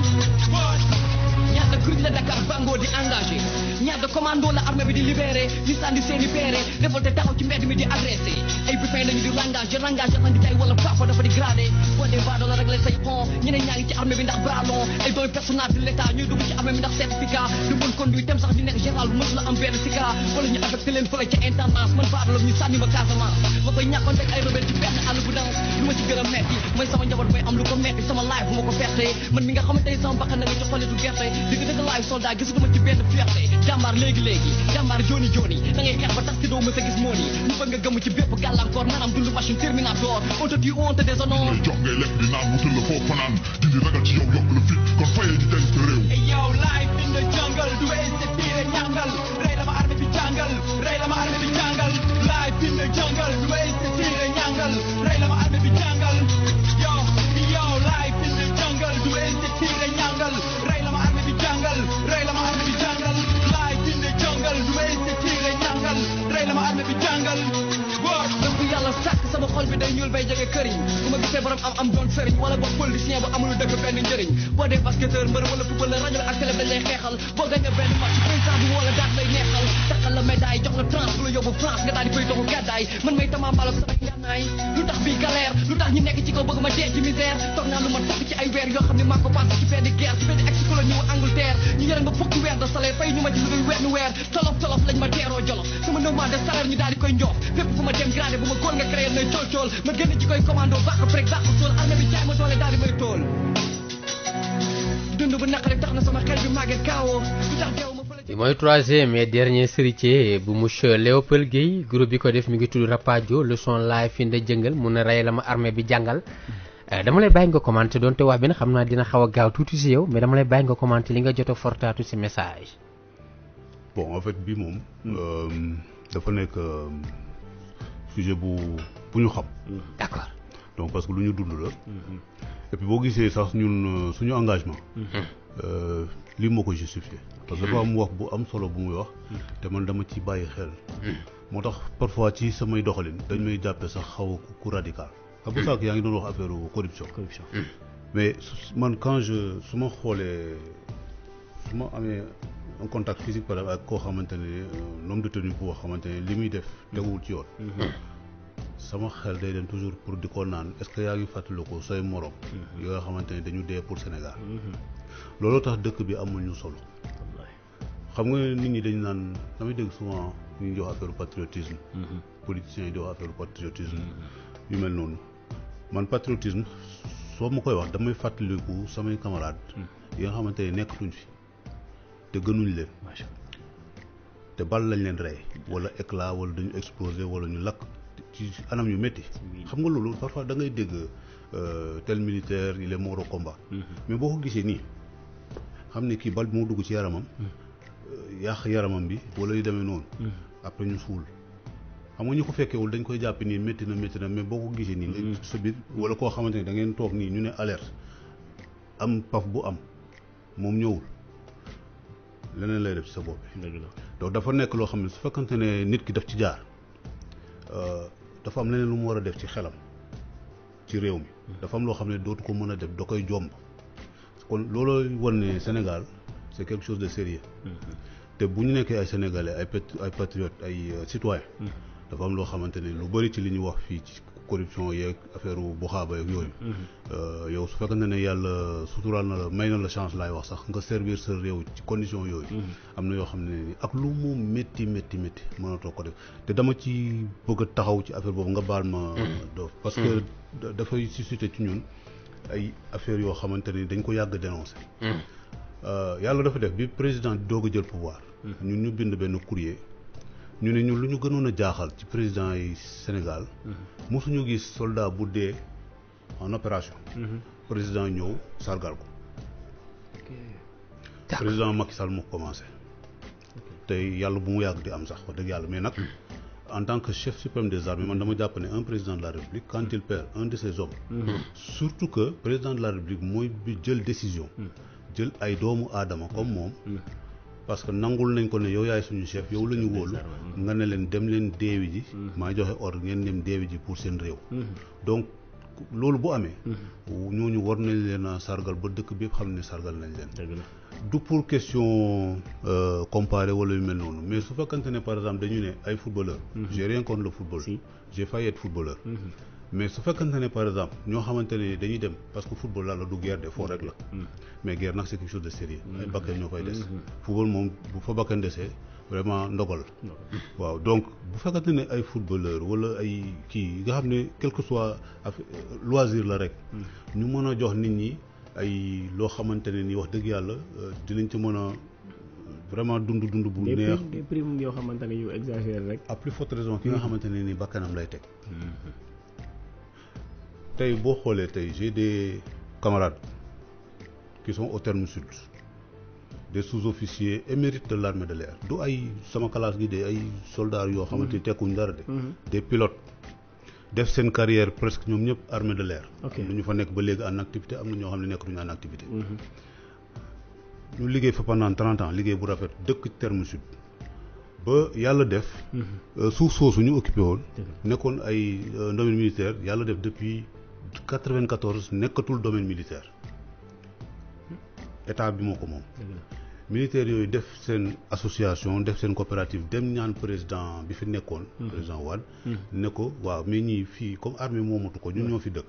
ñaata cruise la Dakar Bango di engagé ñaata commando la armée bi di libéré ñu sànni seeni péere révolté taxaw ci mbedd mi di agressé ay buffin lañu di langage lan di tay wala papa dafa di gradé boo dee baadoo la réglé say pont ñeneen ñaa ngi ci armée bi ndax bras long ay doomi personnel de l'état ñuy dugg ci armée bi ndax certificat lu mën conduit dem sax di nekk général bu mësul am benn sika wala ñu affecté leen fële ca intendance man baadoo la ñu sànni ma Casamance ma koy ñàkkoon rek ay rebelle ci benn àll bu danse lu ma ci gën a metti mooy sama njaboot may am lu ko metti sama life bu ma ko ferte man mi nga xamante ni sama bakkan na nga ci xolitu gerte dëgg life soldat gisatuma ci benn fierté jàmbaar léegi jàmbaar joni da ngay xeex ba tax ci doo mës a gis moo ni ñu bëgg nga gëmm ci bépp gàllankoor maanaam dund machine terminator on te dit on te déshonore ngay jox ngay lekk di naan wutal la foofu fanaan dindi ragal ci yow yokk la fit kon fayee di denc réew hey yow life in the jungle du ma istatiire ñàngal rey la ma armée bi jàngal rey la ma armée bi jàngal life in the jungle du ma istatiire ñàngal rey la ma armée bi jàngal yow life in the jungle du ma istatiire ñàngal rey la ma armée bi jàngal rey la ma armée bi jàngal life in the jungle du ma istatiire ñàngal rey la ma armée bi jàngal dëgg yàlla sàkk sama xol bi day ñuul bay jege këriñ bu ma gisee borom am doon sëriñ wala boog politicien bu amul dëgg benn njëriñ boo dee basketteur mbër wala footballeur rajo ak télé dañ lay xeexal boo gañe benn match président bi wala daat lay neexal taxal la médaille jox la trans bu la yóbbu France nga daal di fay doxu gàddaay man may tamambalok samay ngànnaay lu tax bii galère lu tax ñu nekk ci kaw bëgg ma dee ci misère toog naa lu ma takk ci ay weer yoo xam ne maa ko passé ci benn guerre ci benn ex-colonie wu Angleterre ñu yore ma fukki weer de salaire fay ñu ma ci lu dul wenn weer tolof lañ ma teeroo jolof sama nombre de salaire ñu daal di koy njoof fépp fu ma dem grade bu ma góor nga créé nay cool ma génn ci koy commando bàq prek bàq tool armée bi jaay ma doole daal di may tool dund bu naqari tax na sama xel bi màgget kaawoo lu tax deewu ma fële bi mooy 3e et dernier héritier bu monsieur Léopold Guèye groupe bi ko def mi ngi tudd Rapadio le son live fi nda jëngal mun na rey la ma armée bi jàngal dama lay bàyyi nga commenté doonte wax bi nag xam naa dina xaw a gaaw tuuti si yow mais dama lay bàyyi nga commenté li nga jot a fortaatu si message. bon en fait bi moom dafa nekk sujet bu ñu xam. d'accord donc parce que lu ñu dund la. et puis boo gisee sax ñun suñu engagement. lii moo ko justifié. parce que dafa am wax bu am solo bu muy wax. te man dama ci bàyyi xel. moo tax parfois ci samay doxalin dañ may jàppe sax xaw ku radical. xam nga sax yaa ngi doon wax affaire corruption. mais man quand su ma xoolee su ma amee un contact physique par exemple ak koo xamante ne homme de tenue boo xamante ne li muy def teguwul ci yoon. sama xel day dem toujours pour di ko naan est-ce que yaa ngi fàttaliku say morom. yoo nga xamante ne dañu dee pour Sénégal. looloo tax dëkk bi amul ñu solo. xam nga nit ñi dañu naan damay dégg souvent ñu ngi wax affaire patriotisme. politiciens yi di wax affaire patriotisme. yu mel noonu man patriotisme soo ma koy wax damay fàttaliku samay camarades. yi nga xamante ne nekkatuñ fi te gënuñ leen. te bal lañ leen rey wala éclat wala dañu explosé wala ñu lakk ci anam yu métti. xam nga loolu parfois da ngay dégg tel militaire il est mort au combat. mais boo ko gisee nii xam ne kii bal bi moo dugg ci yaramam. yàq yaramam bi wala yu demee noonu. après ñu suul xam nga ñu ko fekkewul dañ koy jàpp nii métti na mais boo ko gisee nii. nga sa biir wala koo xamante ne da ngeen toog nii ñu ne alerte am paf bu am moom ñëwul leneen lay def ci sa bopp bi. donc dafa nekk loo xam ne su fekkante ne nit ki daf ci jaar dafa am leneen lu mu war a def ci xelam ci réew mi. dafa am loo xam ne dootu ko mën a def da koy jomb kon looloo wan ne Sénégal c'est quelque chose de sérieux. te bu ñu nekkee ay sénégalais ay patriotes ay citoyens. dafa am loo xamante ne lu bari ci li ñu wax fii ci corruption yeeg affaire buxaaba yeeg yooyu. yow su fekkante ne yàlla suturaal na la may na la chance laay wax sax nga servir sa réew ci condition yooyu. am na yoo xam ne ak lu mu métti mënatoo ko def te dama ci bëgg a taxaw ci affaire boobu nga baal ma. doof parce que dafay susciter ci ñun ay affaires yoo xamante ni dañ ko yàgg dénoncer. yàlla dafa def bi président doog a jël pouvoir. ñun ñu bind benn courrier. ñu ne ñun lu ñu gënoon a jaaxal ci président yi Sénégal. mosuñu gis soldat bu dee en opération. président ñëw sargal ko. président Macky Sall moo commencé. te yàlla bu mu yàgg di am sax wax dëgg yàlla mais nag en tant que chef suprême des armées man dama jàpp ne un président de la République quand il perd un de ses hommes. surtout que président de la République mooy bi jël décision. jël ay doomu aadama comme moom. parce que nangul nañ ko ne yow yaay suñu chef yow la ñu wóolu nga ne leen dem leen deewi ji maa joxe ordre ngeen dem deewi ji pour seen réew. donc loolu bu amee ñooñu war nañ leen a sargal ba dëkk bi yëpp xam ne sargal nañ leen. du pour question comparé wala yu mel noonu mais su fekkante ne par exemple dañu ne ay footballeur j'ai rien contre le football. j'ai failli être footballeur. mais su fekkante ne par exemple ñoo xamante ne dañuy dem parce que football la du guerre de foo rek la. mais guerre nag c'est quelque chose de sérieux. ay bakkan ñoo fay des. football moom bu fa bakkan desee vraiment ndogal. waaw donc bu fekkante ne ay footballeur wala ay kii nga xam ne quel que soit loisir la rek. ñu mën a jox nit ñi ay loo xamante ne ni wax dëgg yàlla dinañ ci mën a vraiment dund bu neex. des primes yoo xamante ne yu exagéré rek. à plus forte raison ki nga xamante ne ni bakkanam lay teg. tey boo xoolee tey j'ai des camarades qui sont au terme sud des sous-officiers émérites de l'armée de l'air du ay sama classe gi de ay soldats yoo xamante ni tekkuñ dara de. des pilotes def seen carrière presque ñoom ñëpp armée de l'air. lu ñu fa nekk ba léegi en activité am na ñoo xam ne nekkatuñu en activité. ñu liggéey fa pendant 30 ans liggéey bu rafet dëkk terme sud ba yàlla def. suuf soosu ñu occupé woon. nekkoon ay domaine militaire yàlla def depuis 94 nekkatul domaine militaire état bi moo ko moom. militaires yooyu def seen association def seen coopérative dem ñaan président bi fi nekkoon. président Wade. ne ko waaw mais ñii fii comme armée moomatu ko ñun ñoo fi dëkk.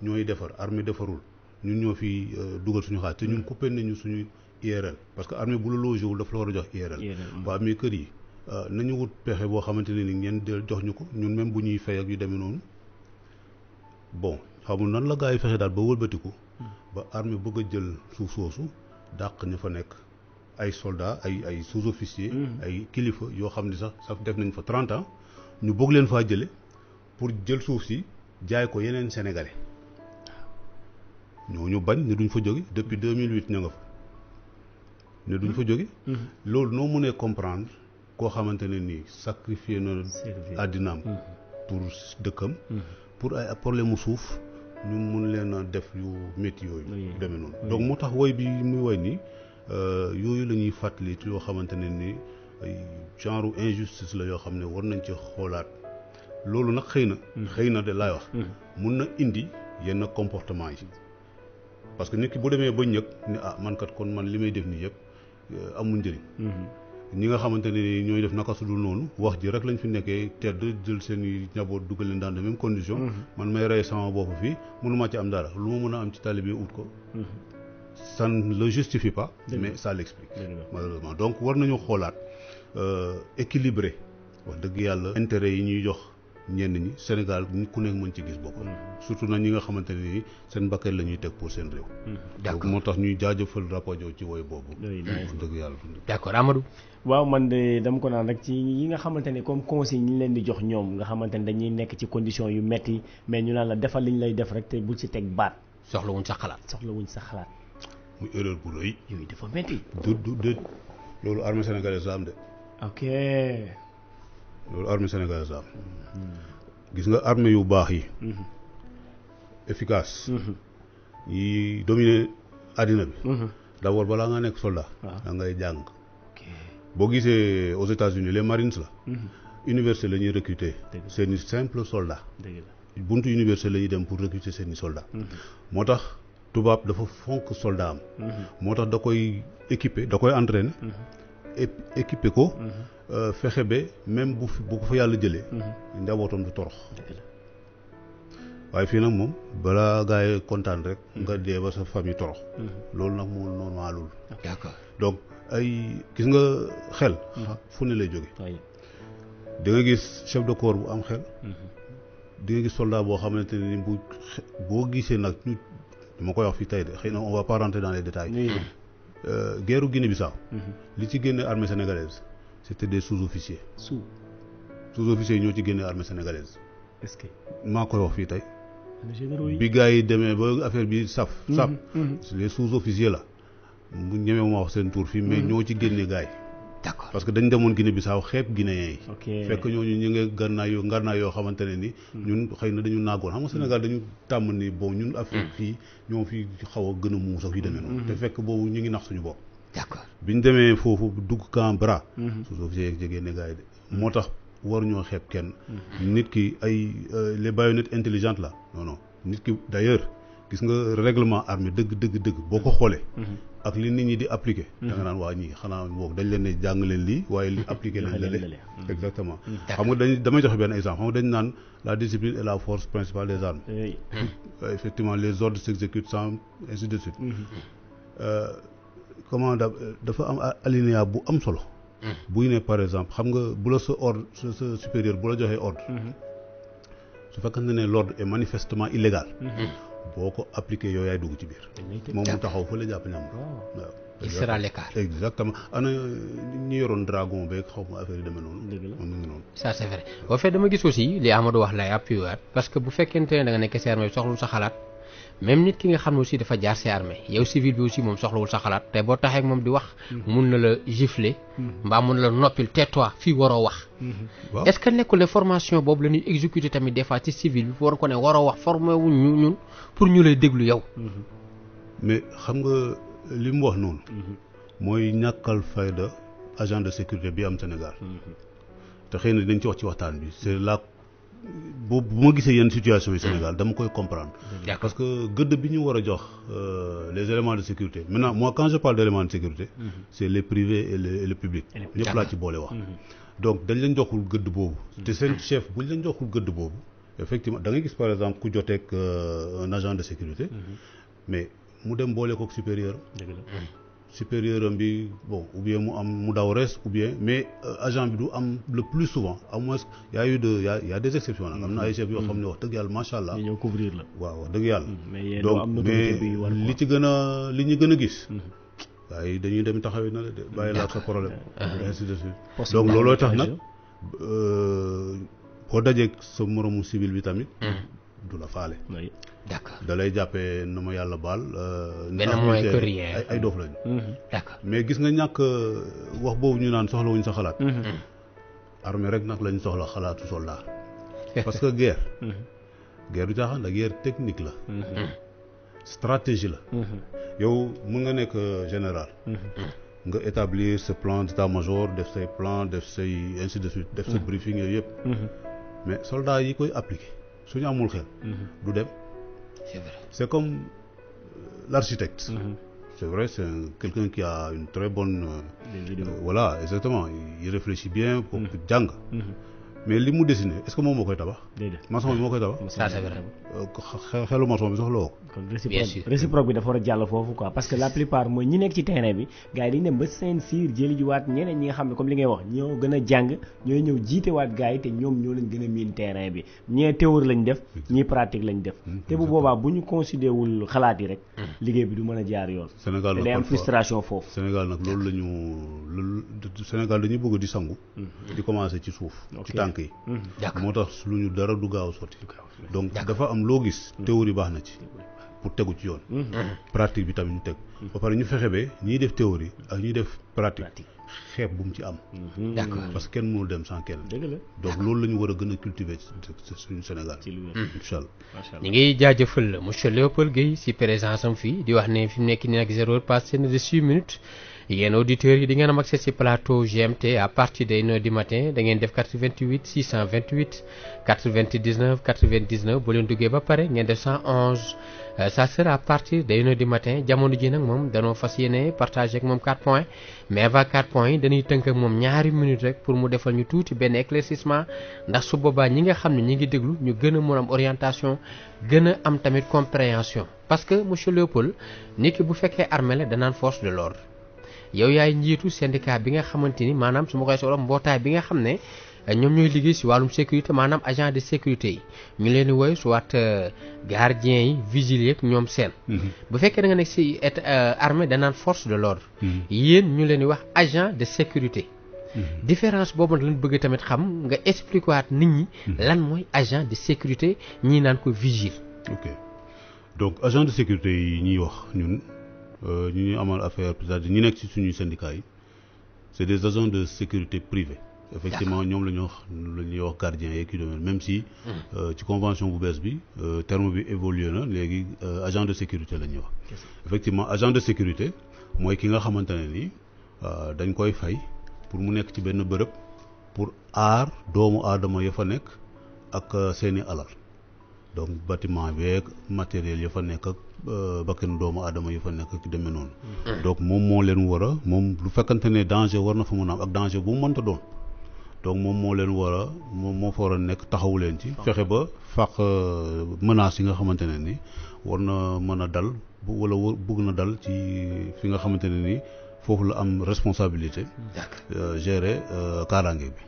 ñooy defar armée defarul ñun ñoo fi dugal suñu xaalis te ñun coupé nañu suñu IRL parce que armée bu la logé wul dafa la war a jox IRL. waaw mais kër yi nañu wut pexe boo xamante ne ni ngeen jox ñu ko ñun même bu ñuy fay ak yu demee noonu bon xamul nan la gaa yi fexe daal ba wëlbatiku. ba armée bëgg a jël suuf soosu dàq ñu fa nekk ay soldats ay sous-officiers. ay kilifa yoo xam ne sax def nañ fa 30 ans ñu bëgg leen faa jële pour jël suuf si jaay ko yeneen sénégalais ñooñu bañ ne duñ fa jóge depuis 2008 ña nga fa ne duñ fa jóge. loolu noo mënee comprendre koo xamante ne nii sacrifié na àddinaam pour dëkkam. pour ay problème mu suuf ñu mun leen a def yu métti yooyu. demee noonu donc moo tax woy bi muy woy nii yooyu la ñuy fàttali yoo xamante ne nii ay genre injustice la yoo xam ne war nañ ci xoolaat loolu nag xëy na de laay wax. mun na indi yenn comportement yi parce que nit ki bu demee ba ñëg ne man kat kon man li may def nii yëpp amul njëriñ. ñi nga xamante ne ñooy def naka su dul noonu wax ji rek lañ fi nekkee tedd jël seen i njaboot dugal leen dans de même condition. man may rey sama bopp fii mënuma ci am dara lu ma mën a am ci talibé ut ko. ça ne le justifie pas. mais ça l'explique. malheureusement donc war nañu xoolaat équilibré wax dëgg yàlla intérêt yi ñuy jox ñenn ñi Sénégal ku nekk mën ci gis bopp. surtout nag ñi nga xamante ne ni seen bakkan la ñuy teg pour seen réew. donc moo tax ñuy jaajëfal Rapadio ci woy boobu. wax dëgg yàlla. d'accord Amadou. waaw man de dama ko naan rek ci yi nga xamante ne comme conseil ñi leen di jox ñoom nga xamante ne dañuy nekk ci condition yu metti mais ñu naan la defal liñ lay def rek te bul ci teg baat. soxlawuñ sa xalaat. muy erreur bu rëy. yooyu dafa metti. du loolu armée sénégalaise la am de. ok. loolu armée sénégalaise la am. gis nga armée yu baax yi. efficace. yi dominer àddina bi. d'abord balaa nga nekk soldat. da ngay jàng. boo gisee aux États-Unis les Marines la. université la ñuy recruter. seeni simple soldat. buntu université la ñuy dem pour recruter seeni soldat. moo tax tubaab dafa fonk soldat am. moo tax da koy équiper da koy entraîner. équiper ko. fexe ba même bu ko fa yàlla jëlee. njabootam du torox. waaye fii nag moom balaa gaa yi kontaan rek. nga dee ba sa famille torox. loolu nag moo normalul. d'accord donc ay gis nga xel. fu ne lay jóge. di nga gis chef de corps bu am xel. di nga gis soldat boo xamante ne ni boo gisee nag ñu dama koy wax fii tey de xëy na on va pas rentrer dans les détails. guerru Guinée-Bissau. li ci génne armée sénégalaise c'était des sous-officiers. sous-officiers ñoo ci génne armée sénégalaise. est-ce que maa koy wax fii tey. bi gars yi demee ba affaire bi saf. les sous-officiers la mu ñemee ma wax seen tour fii mais ñoo ci génne gars yi. d'accord parce que dañ demoon Guinée-Bissau xeeb guinéens yi. ok fekk ñooñu ñu ngi ngarnaay yoo xamante ne ni. ñun xëy na dañu naagoon xam nga Sénégal dañu tàmm ni bon ñun Afrique fii ñoo fi xaw a gën a muus ak yu demee noonu. te fekk boobu ñu ngi nax suñu bopp. d'accord biñ demee foofu dugg camp Bra. sous-officiers yeeg jege ne gars yi de. moo tax waruñoo xeeb kenn. nit ki ay les baïonnettes intelligentes là non nit ki d'ailleurs gis nga règlement armé dëgg boo ko xoolee. ak li nit ñi di appliquer. da nga naan waa ñii xanaa boog dañ leen ne jàng leen lii waaye li appliquer leen lële. exactement xam nga damay joxe benn exemple xam nga dañ naan la discipline est la force principale des armes. effectivement les ordres s'exécutent sans ainsi de suite. comment dafa am alinéa bu am solo. buy ne par exemple xam nga bu la sa ordre sa supérieur bu la joxee ordre. su fekkante ne l'ordre est manifestement illégal. boo ko appliqué yow yaay dugg ci biir. moom mu taxaw fa la jàpp ñam. waaw il sera l'écart. exactement ana ñi yoroon dragon beeg xaw ma affaire yi demee noonu. dëgg la moom mi ngi noonu. ça c'est vrai boo fee dama gis aussi li Amadou wax lay appuyer parce que bu fekkente ne da nga nekk ci armée bi soxlawul sa xalaat même nit ki nga xam ne aussi dafa jaar ci armée yow civil bi aussi moom soxlawul sa xalaat te boo taxee ak moom di wax. mun na la gifler. mbaa mun na la noppil tais-toi fii waroo wax. est-ce que nekkul ne formation boobu la ñuy exécuter tamit des fois ci civil bi war ko ne waroo wax formé wuñ ñun pour ñu lay déglu yow. mais xam nga li mu wax noonu. mooy ñàkkal fayda agent de sécurité bi am Sénégal. te xëy na dañ ci wax ci waxtaan bi c'est la bu ma gisee yenn situation yi Sénégal dama koy comprendre. parce que gëdd bi ñu war a jox les éléments de sécurité maintenant moi quand je parle d'éléments de sécurité. c'est les privés et le public. ñëpp laa ci boole wax. donc dañ leen joxul gëdd boobu. te seen chef buñ leen joxul gëdd boobu. effectivement da ngay gis par exemple ku joteeg un agent de sécurité. mais mu dem boole kook supérieur. supérieur am bi bon ou bien mu daw res ou bien mais agent bi du am le plus souvent à moins y a eu y a des exceptions nag am na ay chefs yoo xam ne wax dëgg yàlla macha allah. ñoo couvrir la. waaw wax dëgg yàlla. mais donc mais li ñu gën a gis. gars yi dañuy dem taxawee na la de bàyyi la ak sa problème ainsi de suite donc looloo tax nag boo dajeeg sa moromu civil bi tamit du la faale d'accord da lay jàppee na ma yàlla baal benn mooy que rien ay doof lañu d'accord mais gis nga ñàkk wax boobu ñu naan soxlawuñ sa xalaat armée rek nag lañ soxla xalaatu soldat parce que guerre du caaxaan la guerre technique la stratégie la yow mën nga nekk général nga établir ce plan d'état-major def say plan def say ainsi de suite def sa briefing yooyu yëpp mais soldats yi koy appliquer suñu amul xel du dem c'est vrai c'est comme l'architecte c'est vrai c'est quelqu'un qui a une très bonne voilà exactement il réfléchit bien pour jàng mais li mu dessiné est-ce que moom moo koy tabax maçon bi moo koy tabax ça c'est vrai xelu maçon bi soxla woo ko kon réciproque bi dafa war a jàll foofu quoi parce que la plupart mooy ñi nekk ci terrain bi gars yi dañu dem ba seen siir jëli jiwaat ñeneen ñi nga xam ne comme li ngay wax ñoo gën a jàng ñooy ñëw jiitewaat gars yi te ñoom ñoo leen gën a miin terrain bi ñee théorie lañ def ñii pratique lañ def te bu boobaa bu ñu considéré wul xalaat yi rek liggéey bi du mën a jaar yoon Sénégal te day am frustration foofu Sénégal nag loolu Sénégal dañuy bëgg di sangu di commencer ci suuf ci tànk yi moo tax lu ñu dara du gaaw sotti donc dafa am loo gis théorie baax na ci pour tegu ci yoon pratique bi tamit ñu teg ba pare ñu fexe ba ñiy def théorie ak ñiy def pratique xeeb bu mu ci am d'accord parce que kenn mënul dem sans kenn donc loolu la ñu war a gën a cultiver suñu Sénégal incha allah ñu ngi jaajëfal monsieur Léopold Guèye si présence am fii di wax ne fi mu nekk nii nag 0 heure passé na de 6 minutes yéen auditeurs yi di ngeen am accès ci plateau GMT à partir des 9 du matin da ngeen def 88 628 99 99 bu leen duggee ba pare ngeen def 111 ça sera à partir des 9 du matin jamono ji nag moom danoo fas yéene partager ak moom 4 points mais avant 4 points yi dañuy tënk ak moom ñaari minutes rek pour mu defal ñu tuuti benn éclaircissement ndax su boobaa ñi nga xam ne ñi ngi déglu ñu gën a mën am orientation gën a am tamit compréhension parce que monsieur Léopold nit ki bu fekkee armée la danaan force de l'ordre yow yaay njiitu syndicat bi nga xamante ni maanaam su ma koy soxla mbootaay bi nga xam ne ñoom ñooy liggéey si wàllum sécurité maanaam agent de sécurité yi ñu leen di woy soit gardien yi vigile yeeg ñoom seen bu fekkee da nga nekk si armée danaan force de l'ordre yéen ñu leen di wax agent de sécurité différence boobu nag lañ bëgg tamit xam nga expliquer waat nit ñi lan mooy agent de sécurité ñii naan ko vigile ok donc agent de sécurité yi ñuy wax ñun ñu ñuy amal affaire c'est-à-dire ñi nekk ci suñuy syndicats yi c'est des agents de sécurité privés effectivement ñoom la ñuy wax gardien yeeg ki doon même si ci convention bu bees bi terme bi évolué na léegi agent de sécurité la ñuy wax effectivement agent de sécurité mooy ki nga xamante ne ni dañ koy fay pour mu nekk ci benn bërëb pour aar doomu aadama ya fa nekk ak seeni alal donc bâtiment beeg matériel ya fa nekk ak bakkan doomu aadama ya fa nekk ak demee noonu donc moom moo leen war a moom lu fekkante ne danger war na fa mën a am ak danger bu mu mënta doon donc moom moo leen war a moom moo fa war a nekk taxawu leen ci fexe ba fàq menaces yi nga xamante ne ni war na mën a dal wala bëgg na dal ci fi nga xamante ne ni foofu la am responsabilité gérer kaaraange bi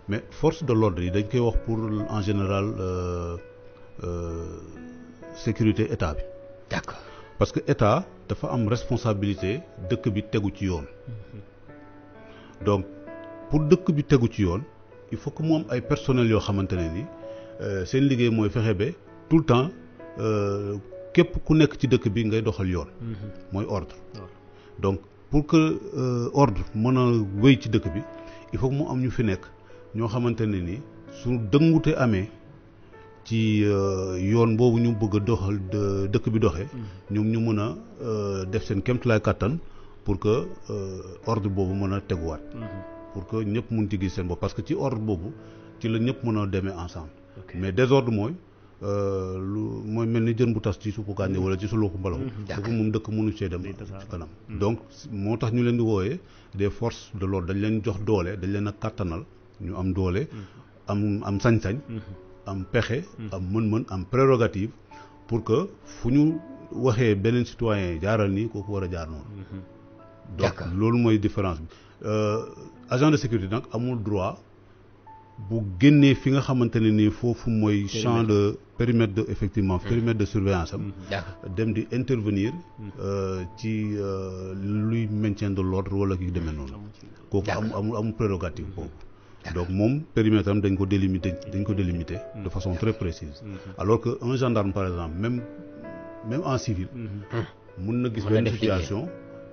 mais force de l'ordre yi dañ koy wax pour en général sécurité état bi d'accord parce que état dafa am responsabilité dëkk bi tegu ci yoon donc pour dëkk bi tegu ci yoon il faut que mu am ay personnel yoo xamante ne ni seen liggéey mooy fexe ba tout le temps képp ku nekk ci dëkk bi ngay doxal yoon mooy ordre donc pour que ordre mën a wéy ci dëkk bi il faut que mu am ñu fi nekk ñoo xamante ne ni su dëngute amee ci yoon boobu ñu bëgg a doxal dëkk bi doxee ñoom ñu mën a def seen kéemtulaay kàttan pour que ordre boobu mën a teguwaat pour que ñëpp mun ci gis seen bopp parce que ci ordre boobu ci la ñëpp mën a demee ensemble mais désordre mooy lu mooy mel ni jën bu tas ci suppu kànja wala ci suluxu mbalax kooku moom dëkk mënu cee dem ci kanam donc moo tax ñu leen di wooyee des forces de l'ordre dañ leen jox doole dañ leen a kàttanal ñu am doole am sañ-sañ am pexe am mën-mën am prérogative pour que fu ñu waxee beneen citoyen jaaral nii kooku war a jaar noonu donc loolu mooy différence bi agent de sécurité nag amul droit bu génnee fi nga xamante ne nii foofu mooy champ de périmètre de effectivement périmètre de surveillance am dem di intervenir ci luy meññ maintien de l'ordre wala ki demee noonu kooku amul prérogative boobu donc moom périmètre am dañ ko délimité de façon très précise alors que un gendarme par exemple même en civil mun na gis benn situation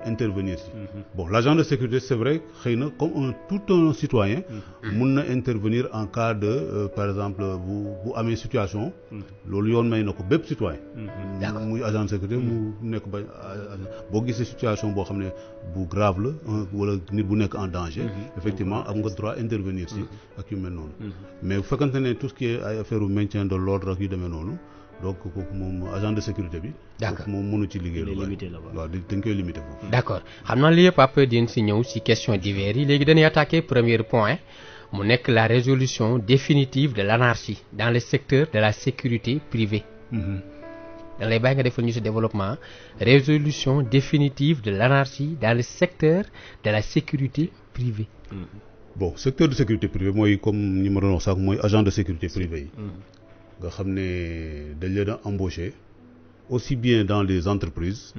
intervenir ci bon l'agent de sécurité c'est vrai xëy na comme tout un citoyen mun na intervenir en cas de par exemple bu amee situation loolu yoon may na ko bépp citoyen muy agent de sécurité mu nekk ba boo gisee situation boo xam ne bu grave la wala nit bu nekk en danger effectivement am nga droit intervenir ci ak yu mel noonu mais bu fekkante ne tout ce qui est ay affaire u maintien de l'ordre ak yu demee noonu donc kooku moom agent de sécurité bi. d'accord moom mënu ci liggéey lu bari waaw dañ koy limité foofu. d'accord xam naa li yëpp après dinañ si ñëw si question divers yi léegi dañuy attaquer premier point mu nekk la résolution définitive de l'anarchie dans le secteur de la sécurité privée. da lay bàyyi nga defal ñu si développement résolution définitive de l'anarchie dans le secteur de la sécurité privée. bon secteur de sécurité privée mooy comme ñi ma doon wax sax mooy agent de sécurité privée yi. nga xam ne dañ leen a embauché aussi bien dans des entreprises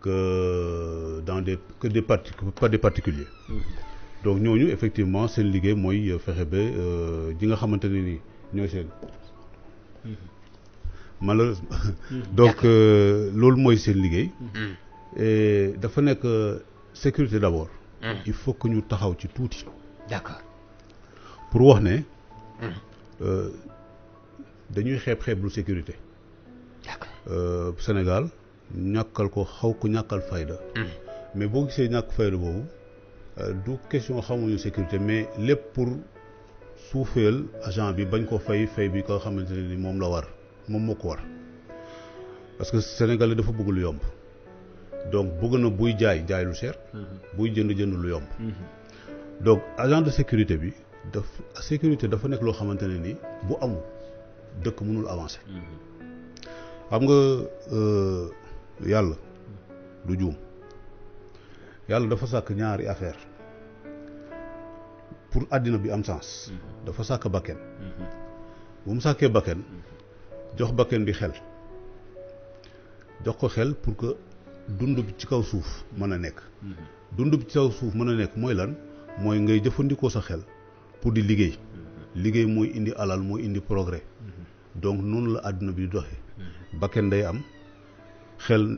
que pas des particuliers donc ñooñu effectivement seen liggéey mooy fexe ba ji nga xamante ne ni ñooy seen malheureusement donc loolu mooy seen liggéey et dafa nekk sécurité d'abord il faut que ñu taxaw ci tuuti d'accord pour wax ne dañuy xeeb lu sécurité Sénégal ñàkkal ko xaw ko ñàkkal fayda mais boo gisee ñàkk fayda boobu du question xamuñu sécurité mais lépp pour suufeel agent bi bañ ko fay bi ko xamante ne ni moom moo ko war parce que Sénégalais dafa bëgg lu yomb donc bëgg na buy jaay lu cher buy jënd lu yomb donc agent de sécurité bi sécurité dafa nekk loo xamante ne ni bu amul dëkk mënul avancer xam nga yàlla du juum yàlla dafa sàkk ñaari affaire pour àddina bi am sens dafa sàkk bakken bu mu sàkkee bakken jox bakken bi xel jox ko xel pour que dund bi ci kaw suuf mën a nekk dund bi ci kaw suuf mën a nekk mooy lan mooy ngay jëfandikoo sa xel pour di liggéey mooy indi alal mooy indi progrès donc noonu la àdduna bi doxee bakken day am xel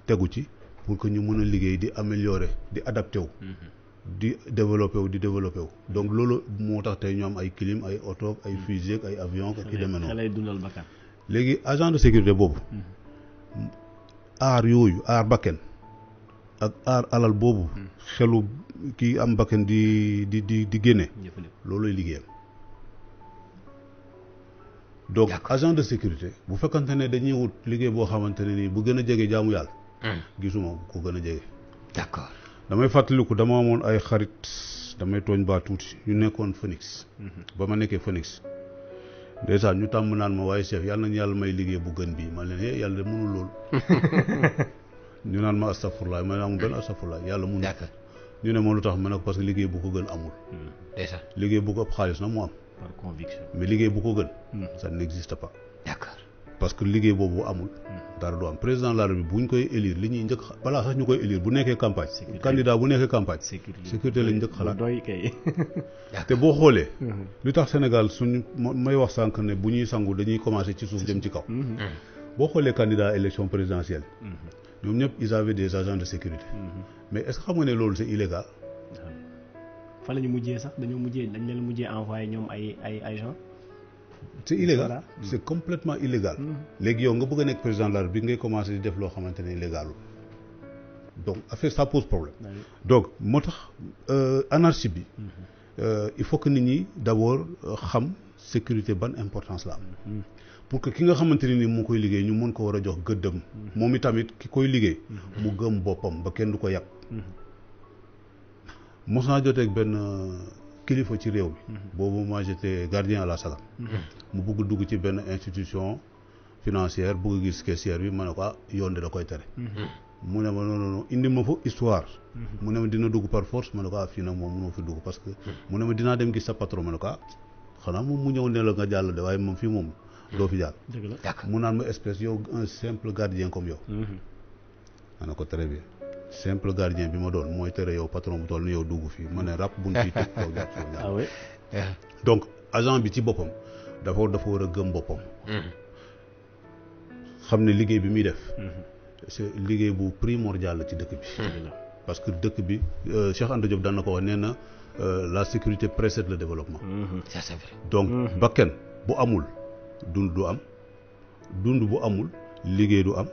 tegu ci pour que ñu mën a liggéey di améliorer di adapté wu di développé wu donc loolu moo tax tey ñu am ay clim ay oto ay fusée ay avion ak ki demee noonu léegi agent de sécurité boobu aar bakken ak aar alal boobu xelu kii am bakken di génne looluy liggéeyam donc agent de sécurité bu fekkante ne dañuy wut liggéey boo xamante ne nii bu gën a jege jaamu yàlla gisuma ko gën a jege d'accord damay fàttaliku dama amoon ay xarit damay tooñ baa tuuti ñu nekkoon Phoenix ba ma nekkee Phoenix déjà ñu tàmm naan ma waaye chef yàlla nañu yàlla may liggéey bu gën bii ma leen yàlla de mënul loolu ñu naan ma astafurlaay ma ne amul benn astafurlaay yàlla mënul ñu ne ma lu tax ma ne ko parce que liggéey bu ko gën amul déjà liggéey bu ko ëpp xaalis nag mu am par conviction mais liggéey bu ko gën ça n'existe pas d'accord parce que liggéey boobu amul dara du am président de la République bu ñu koy élire li ñuy njëkk balaa sax ñu koy élire bu nekkee campagne candidat bu nekkee campagne sécurité lañ njëkk xalaat te boo xoolee li tax Sénégal suñu may wax sànq ne bu ñuy sangu dañuy commencer ci suuf jëm ci kaw boo xoolee candidat élection présidentielle ñoom ñëpp ils avaient des agents de sécurité mais est-ce que xam nga ne loolu c'est illégal fa la ñu mujjee sax dañ leen mujjee envoyé ñoom ay agents c'est illégal c'est complètement illégal léegi yow nga bëgg a nekk président de la République ngay commencer di def loo xamante ne illégalul donc affaire ça pose problème donc moo tax anarchie bi il faut que nit ñi d'abord xam sécurité ban importance la am pour que ki nga xamante ne ni moo koy liggéey ñu mën ko war a jox gëddëm moom itamit ki koy liggéey mu gëm boppam ba kenn du ko yàq mos naa jotee ak benn kilifa ci réew bi boobu moi j'étais gardien à la Sagam mu bëgg dugg ci benn institution financière bëgg gis caissière bi ma ne ko yoon de da koy tere mu ne ma non indi ma fa histoire mu ne ma dina dugg par force ma ne ko fii nag moom mënoo fi dugg parce que mu ne ma dinaa dem gis sa patron ma ne ko xanaa moom mu ñëw ne la nga jàll de waaye moom fii moom doo fi jàll mu naan ma espèce yow un simple gardien comme yow ma ne ko très bien simple gardien bi ma doon mooy tere yow patron bu toll ni yow dugg fii ma ne rap buñ ciy tëj kaw jàpp soo ah oui donc agent bi ci boppam dafa war a gëm boppam xam ne liggéey bi muy def c'est liggéey bu primordial la ci dëkk bi parce que dëkk bi Cheikh Anta Diop daan na ko wax nee na la sécurité précède le développement ça c'est vrai donc bakken bu amul dund du am dund bu amul liggéey du am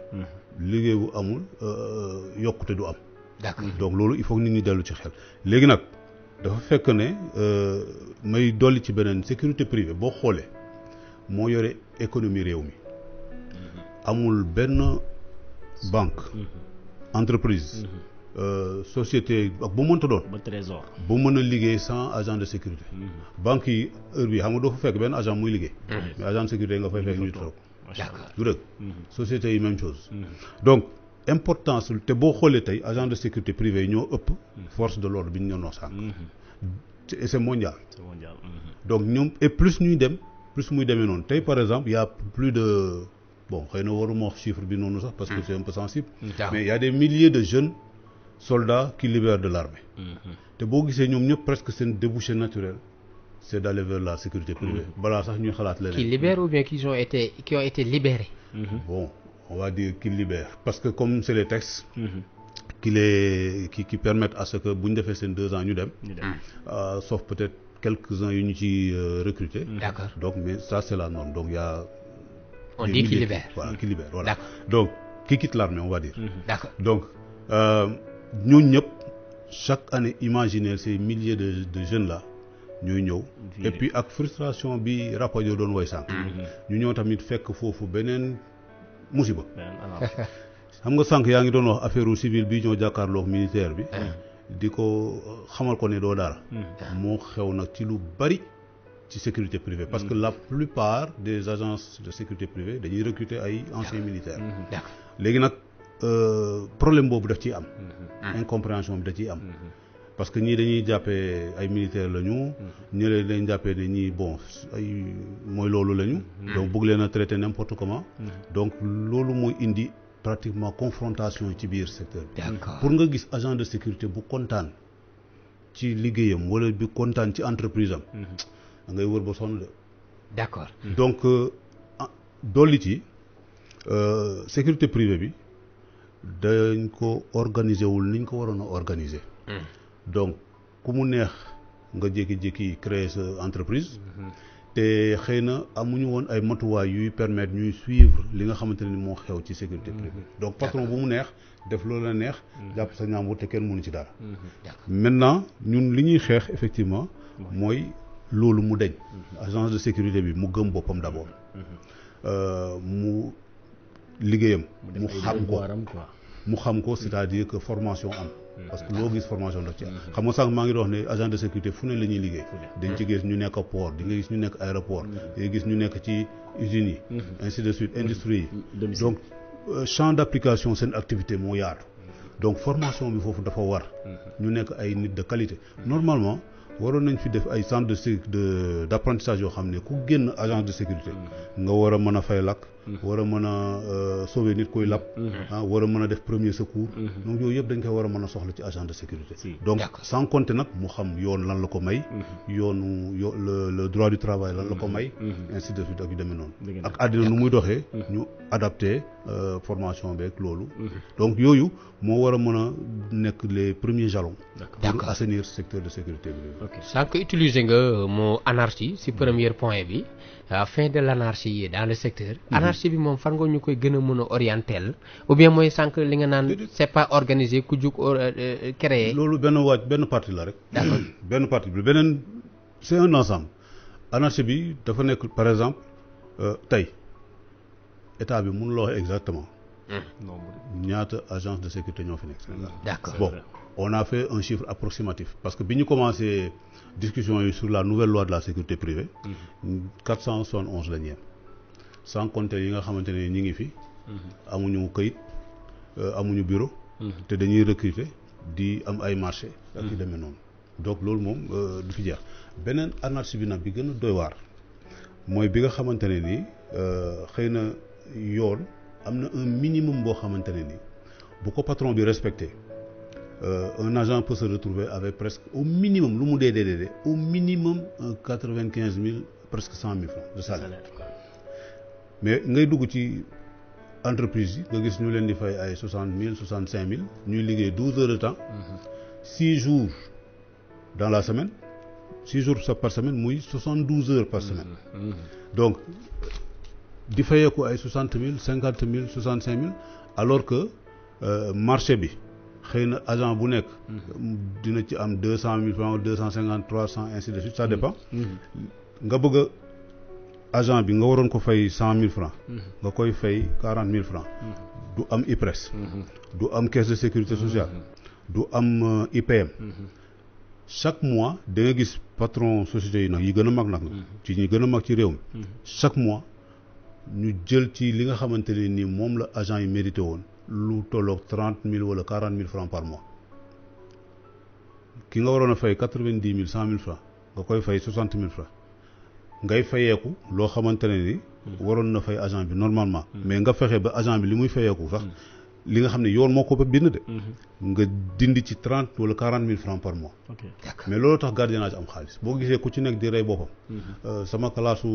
liggéey bu amul yokkute du am d'accord donc loolu il faut que nit ñi dellu ci xel léegi nag dafa fekk ne may dolli ci beneen sécurité privée boo xoolee moo yore économie réew mi amul benn banque entreprise société ak bu mënta doon ba trésor bu mën a liggéey sans agent de sécurité banque yi heure bi xam nga doo fa fekk benn agent muy liggéey mais agent de sécurité nga fay fekk ñu toog du dëgg sociétés yi même chose donc importance te boo xoolee tey agent de sécurité privée yi ñoo ëpp force de l'ordre bi ñu ñoo sànq et c'est mondial donc ñoom et plus ñuy dem plus muy demee noonu tey par exemple il y a plus de bon xëy na waruma wax chiffre bi noonu sax parce que c'est un peu sensible mais il y a des milliers de jeunes soldats qui libèrent de l'armée te boo gisee ñoom ñëpp presque seen débouché naturel c'est d'aller vers la sécurité privée balaa sax ñuy xalaat leneen qui libèrent ou bien qui ont été libérés bon on va dire qu'ils libèrent parce que comme c'est les textes qui permettent à ce que bu ñu defee seen 2 ans ñu dem sauf peut-être quelques-uns yu ñu ci recruter d'accord donc mais ça c'est la norme donc il y a on dit qu'ils libèrent voilà qui libère voilà d'accord donc qui quitte l'armée on va dire d'accord donc ñooñu ñëpp chaque année imaginez ces milliers de jeunes là ñooy ñëw et puis ak frustration bi Rapadio doon woy sànq ñu ñëw tamit fekk foofu beneen musiba xam nga sànq yaa ngi doon wax affaire civile bi ñoo jàkkaarloog militaire bi di ko xamal ko ne doo dara moo xew nag ci lu bari ci sécurité privée parce que la plupart des agences de sécurité privée dañuy recruter ay anciens militaires léegi nag problème boobu daf ciy am incompréhension bi da ciy am parce que ñii dañuy jàppee ay militaires lañu ñële dañ jàppee ne ñii bon ay mooy loolu lañu donc bëgg leen a traiter n'importe comment donc loolu mooy indi pratiquement confrontation ci biir secteur bi pour nga gis agent de sécurité bu kontaan ci liggéeyam wala bi kontaan ci entreprise am da ngay wër ba sonn de d'accord donc dolli ci sécurité privée bi dañ ko organiser wul ni ñu ko waroon a organiser donc ku mu neex nga jékki-jékki créer sa entreprise te xëy na amuñu woon ay matuwaay yuy permettre ñuy suivre li nga xamante ne moo xew ci sécurité privée donc patron bu mu neex def loolu la neex jàpp sa ñaambur te kenn mënu ci dara maintenant ñun li ñuy xeex effectivement mooy loolu mu deñ agence de sécurité bi mu gëm boppam d'abord mu liggéeyam mu xam ko c'est-à-dire que formation am parce que loo gis formation daf ci xam nga sànq maa ngi doon wax ne agent de sécurité fu ne la ñuy liggéey dañ ci gis ñu nekk port di nga gis ñu nekk aéroport di nga gis ñu nekk ci usines yi ainsi de suite industrie yi donc champ d'application seen activité moo yaatu donc formation bi foofu dafa war ñu nekk ay nit de qualité normalement waroon nañ fi def ay centre d'apprentissage yoo xam ne ku génn agence de sécurité nga war a mën a fay lakk war a mën a sauver nit koy lap war a mën a def premier secours donc yooyu yëpp dañ koy war a mën a soxla ci agent de sécurité donc sans compter nag mu xam yoon lan la ko may yoonu le droit du travail lan la ko may ainsi de suite ak yu demee noonu ak àddina nu muy doxee ñu adapté formation beeg loolu donc yooyu moo war a mën a nekk les premiers jalons pour assainir secteur de sécurité bi sànq utiliser nga mot anarchie ci premier point bi fin de l'anarchie dans le secteur anarchie bi moom fan nga ñu koy gën a mën a orienter ou bien mooy sànq li nga naan c'est pas organisé ku jug créer loolu benn partie la rek benn partie bi beneen c'est un ensemble anarchie bi dafa nekk par exemple tey état bi mënu la wax exactement ñaata agence de sécurité ñoo fi nekk Sénégal d'accord bon on a fait un chiffre approximatif parce que bi ñu commencé discussion yi sur la nouvelle loi de la sécurité privée 471 la ñu yem sans compter yi nga xamante ne ñi ngi fi amuñu këyit amuñu bureau te dañuy recruter di am ay marché ak yu demee noonu donc loolu moom du fi jeex beneen anarchie bi nag bi gën a doy waar mooy bi nga xamante ne ni xëy na yoon am na un minimum boo xamante ne ni bu ko patron bi respecté un agent peut se retrouver avec presque au minimum lu mu dee au minimum 95 000 presque 100 000 francs de salaire mais ngay dugg ci entreprise yi nga gis ñu leen di fay ay 60 000 65 000 ñuy liggéey 12 heures de temps 6 jours dans la semaine 6 jours par semaine muy 72 heures par semaine donc di fayeeku ay 60 000 50 000 65 000 alors que marché bi xëy na agent bu nekk dina ci am 200 000 francs 250 300 ainsi de suite ça dépend nga bëgg agent bi nga waroon ko fay 100 000 francs nga koy fay 40 000 francs du am IPRES du am caisse de sécurité sociale du am IPM chaque mois da nga gis patron société yi nag yi gën a mag nag ci ñi gën a mag ci réew mi chaque mois ñu jël ci li nga xamante ne ni moom la agent yi mérité woon lu tolloog 30 000 wala 40 000 francs par mois ki nga waroon a fay 90 000 100 000 francs nga koy fay 60 000 francs ngay fayeeku loo xamante ne ni waroon na fay agent bi normalement mais nga fexe ba agent bi li muy fayeeku sax li nga xam ne yoon moo ko ba bind de nga dindi ci 30 wala 40 000 francs par mois mais loolu tax gardiennage am xaalis boo gisee ku ci nekk di rey boppam sama classe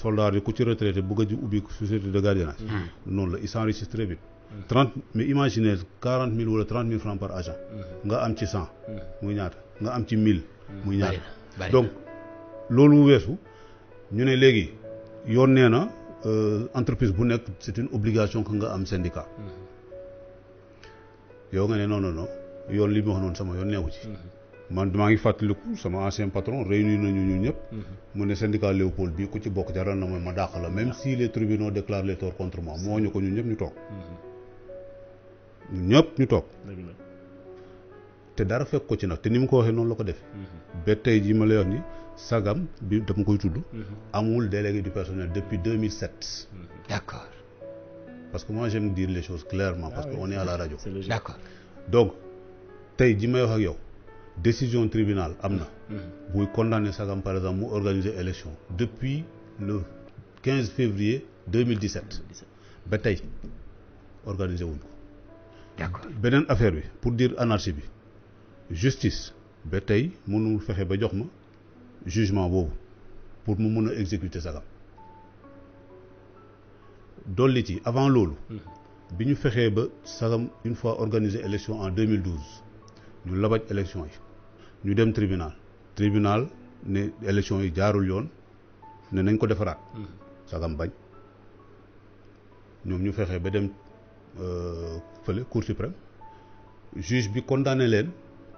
soldat yi ku ci retraité bëgg a ji ubbi société de gardiennage noonu la il s'enrichit très vite 30 mais imaginez 40 000 wala 30 000 francs par agent nga am ci 100 muy ñaata nga am ci 1000 muy ñaata donc loolu weesu ñu ne léegi yoon nee na entreprise bu nekk c'est une obligation que nga am syndicat yow nga ne non non non yoon li mu wax noonu sama yoon neewu ci man maa ngi fàttaliku sama ancien patron réunir nañu ñun ñëpp mu ne syndicat Léopold bi ku ci bokk jaral na mooy ma dàq la même si les tribunaux déclarent les torts contre moi moo ñu ko ñun ñëpp ñu toog ñun ñëpp ñu toog te dara fekk ko ci nag te ni mu ko waxee noonu la ko defee ba tey ji ma lay wax ni sagam bi dama koy tudd amul délégué du personnel depuis 2007 d'accord parce que moi j'aime dire les choses clairement parce que on est à la radio d'accord donc tey ji may wax ak yow décision tribunal am na buy condamner sagam par exemple mu organiser élection depuis le 15 février 2017 ba tey organiser wuñ ko d'accord beneen affaire bi pour dire anarchie bi justice ba tey mënul fexe ba jox ma jugement boobu pour mu mën a exécuter sagam dolli ci avant loolu bi ñu fexee ba sagam une fois organisé élection en 2012 ñu labaj élection yi ñu dem tribunal ne élection yi jaarul yoon ne nañ ko defaraat sagam bañ ñoom ñu fexee ba dem fële cour suprême juge bi condamné leen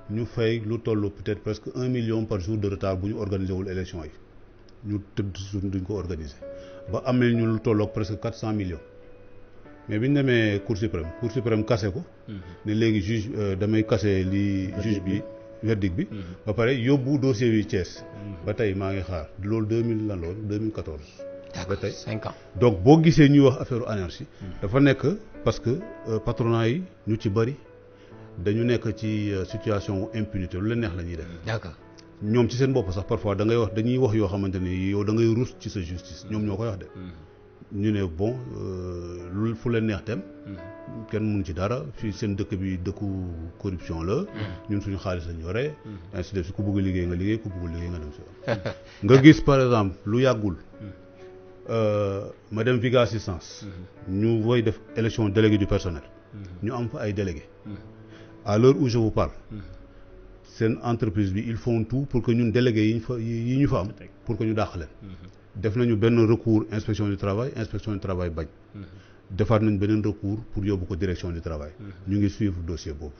ñu fay lu toll peut-être presque 1 million par jour de retard bu ñu organisé wul élection yi ñu tëdd suñ duñ ko organisé ba amee ñu lu tolloog presque 400 millions mais bi ñu demee cour suprême kase ko ne léegi juge damay kase li juge bi verdict bi ba pare yóbbu dossier bi Thiès ba tey maa ngi xaar loolu 2000 lan loolu 2014 ba tey 5 ans donc boo gisee ñuy wax affaire anarchie dafa nekk parce que patronat yi ñu ci bëri dañu nekk ci situation impunité lu leen neex la ñuy def d'accord ñoom ci seen bopp sax parfois da ngay wax dañuy wax yoo xamante ni yow da ngay rus ci sa justice ñoom ñoo koy wax de ñu ne bon lu fu leen neex tem kenn mun ci dara fii seen dëkk bi dëkku corruption la ñun suñu xaalis lañu yore ainsi de suite ku bëgg liggéey nga liggéey ku bëggul liggéey nga dem si nga gis par exemple lu yàggul ma dem Viga Assistance ñu woy def élection délégué du personnel ñu am fa ay délégué à l'heure où je vous parle seen entreprise bi ils font tout pour que ñun délégué yi ñu fa am pour que ñu dàq leen def nañu benn recours inspection du travail bañ defaat nañ beneen recours pour yóbbu ko direction du travail ñu ngi suivre dossier boobu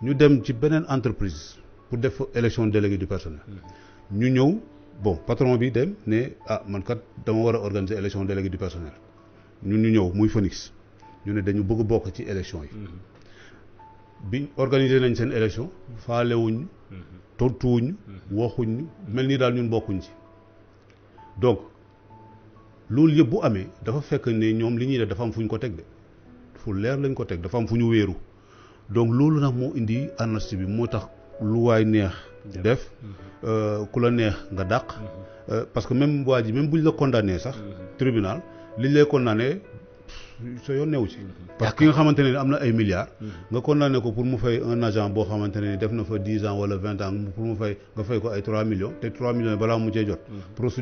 ñu dem ci beneen entreprise pour def élection délégué du personnel ñu ñëw bon patron bi dem ne man kat dama war a organiser élection délégué du personnel ñun ñu ñëw muy Phoenix ñu ne dañu bëgg bokk ci élection yi biñ organiser nañ seen élection faalewuñ tontuwuñ waxuñ mel ni daal ñun bokkuñ ci donc loolu yëpp bu amee dafa fekk ne ñoom li ñuy def dafa am fu ñu ko teg de fu leer lañ ko teg dafa am fu ñu wéeru donc loolu nag moo indi anarchie bi moo tax lu waay neex def ku la neex nga dàq parce que même waa ji même buñ la condamné sax tribunal liñ lay condamné sa yoon newu ci parce que ki nga xamante ne am na ay milliards nga condamné ko pour mu fay un agent boo xamante ne def na fa 10 ans wala 20 ans pour mu fay nga fay ko ay 3 millions te 3 millions balaa mu cee jot procédure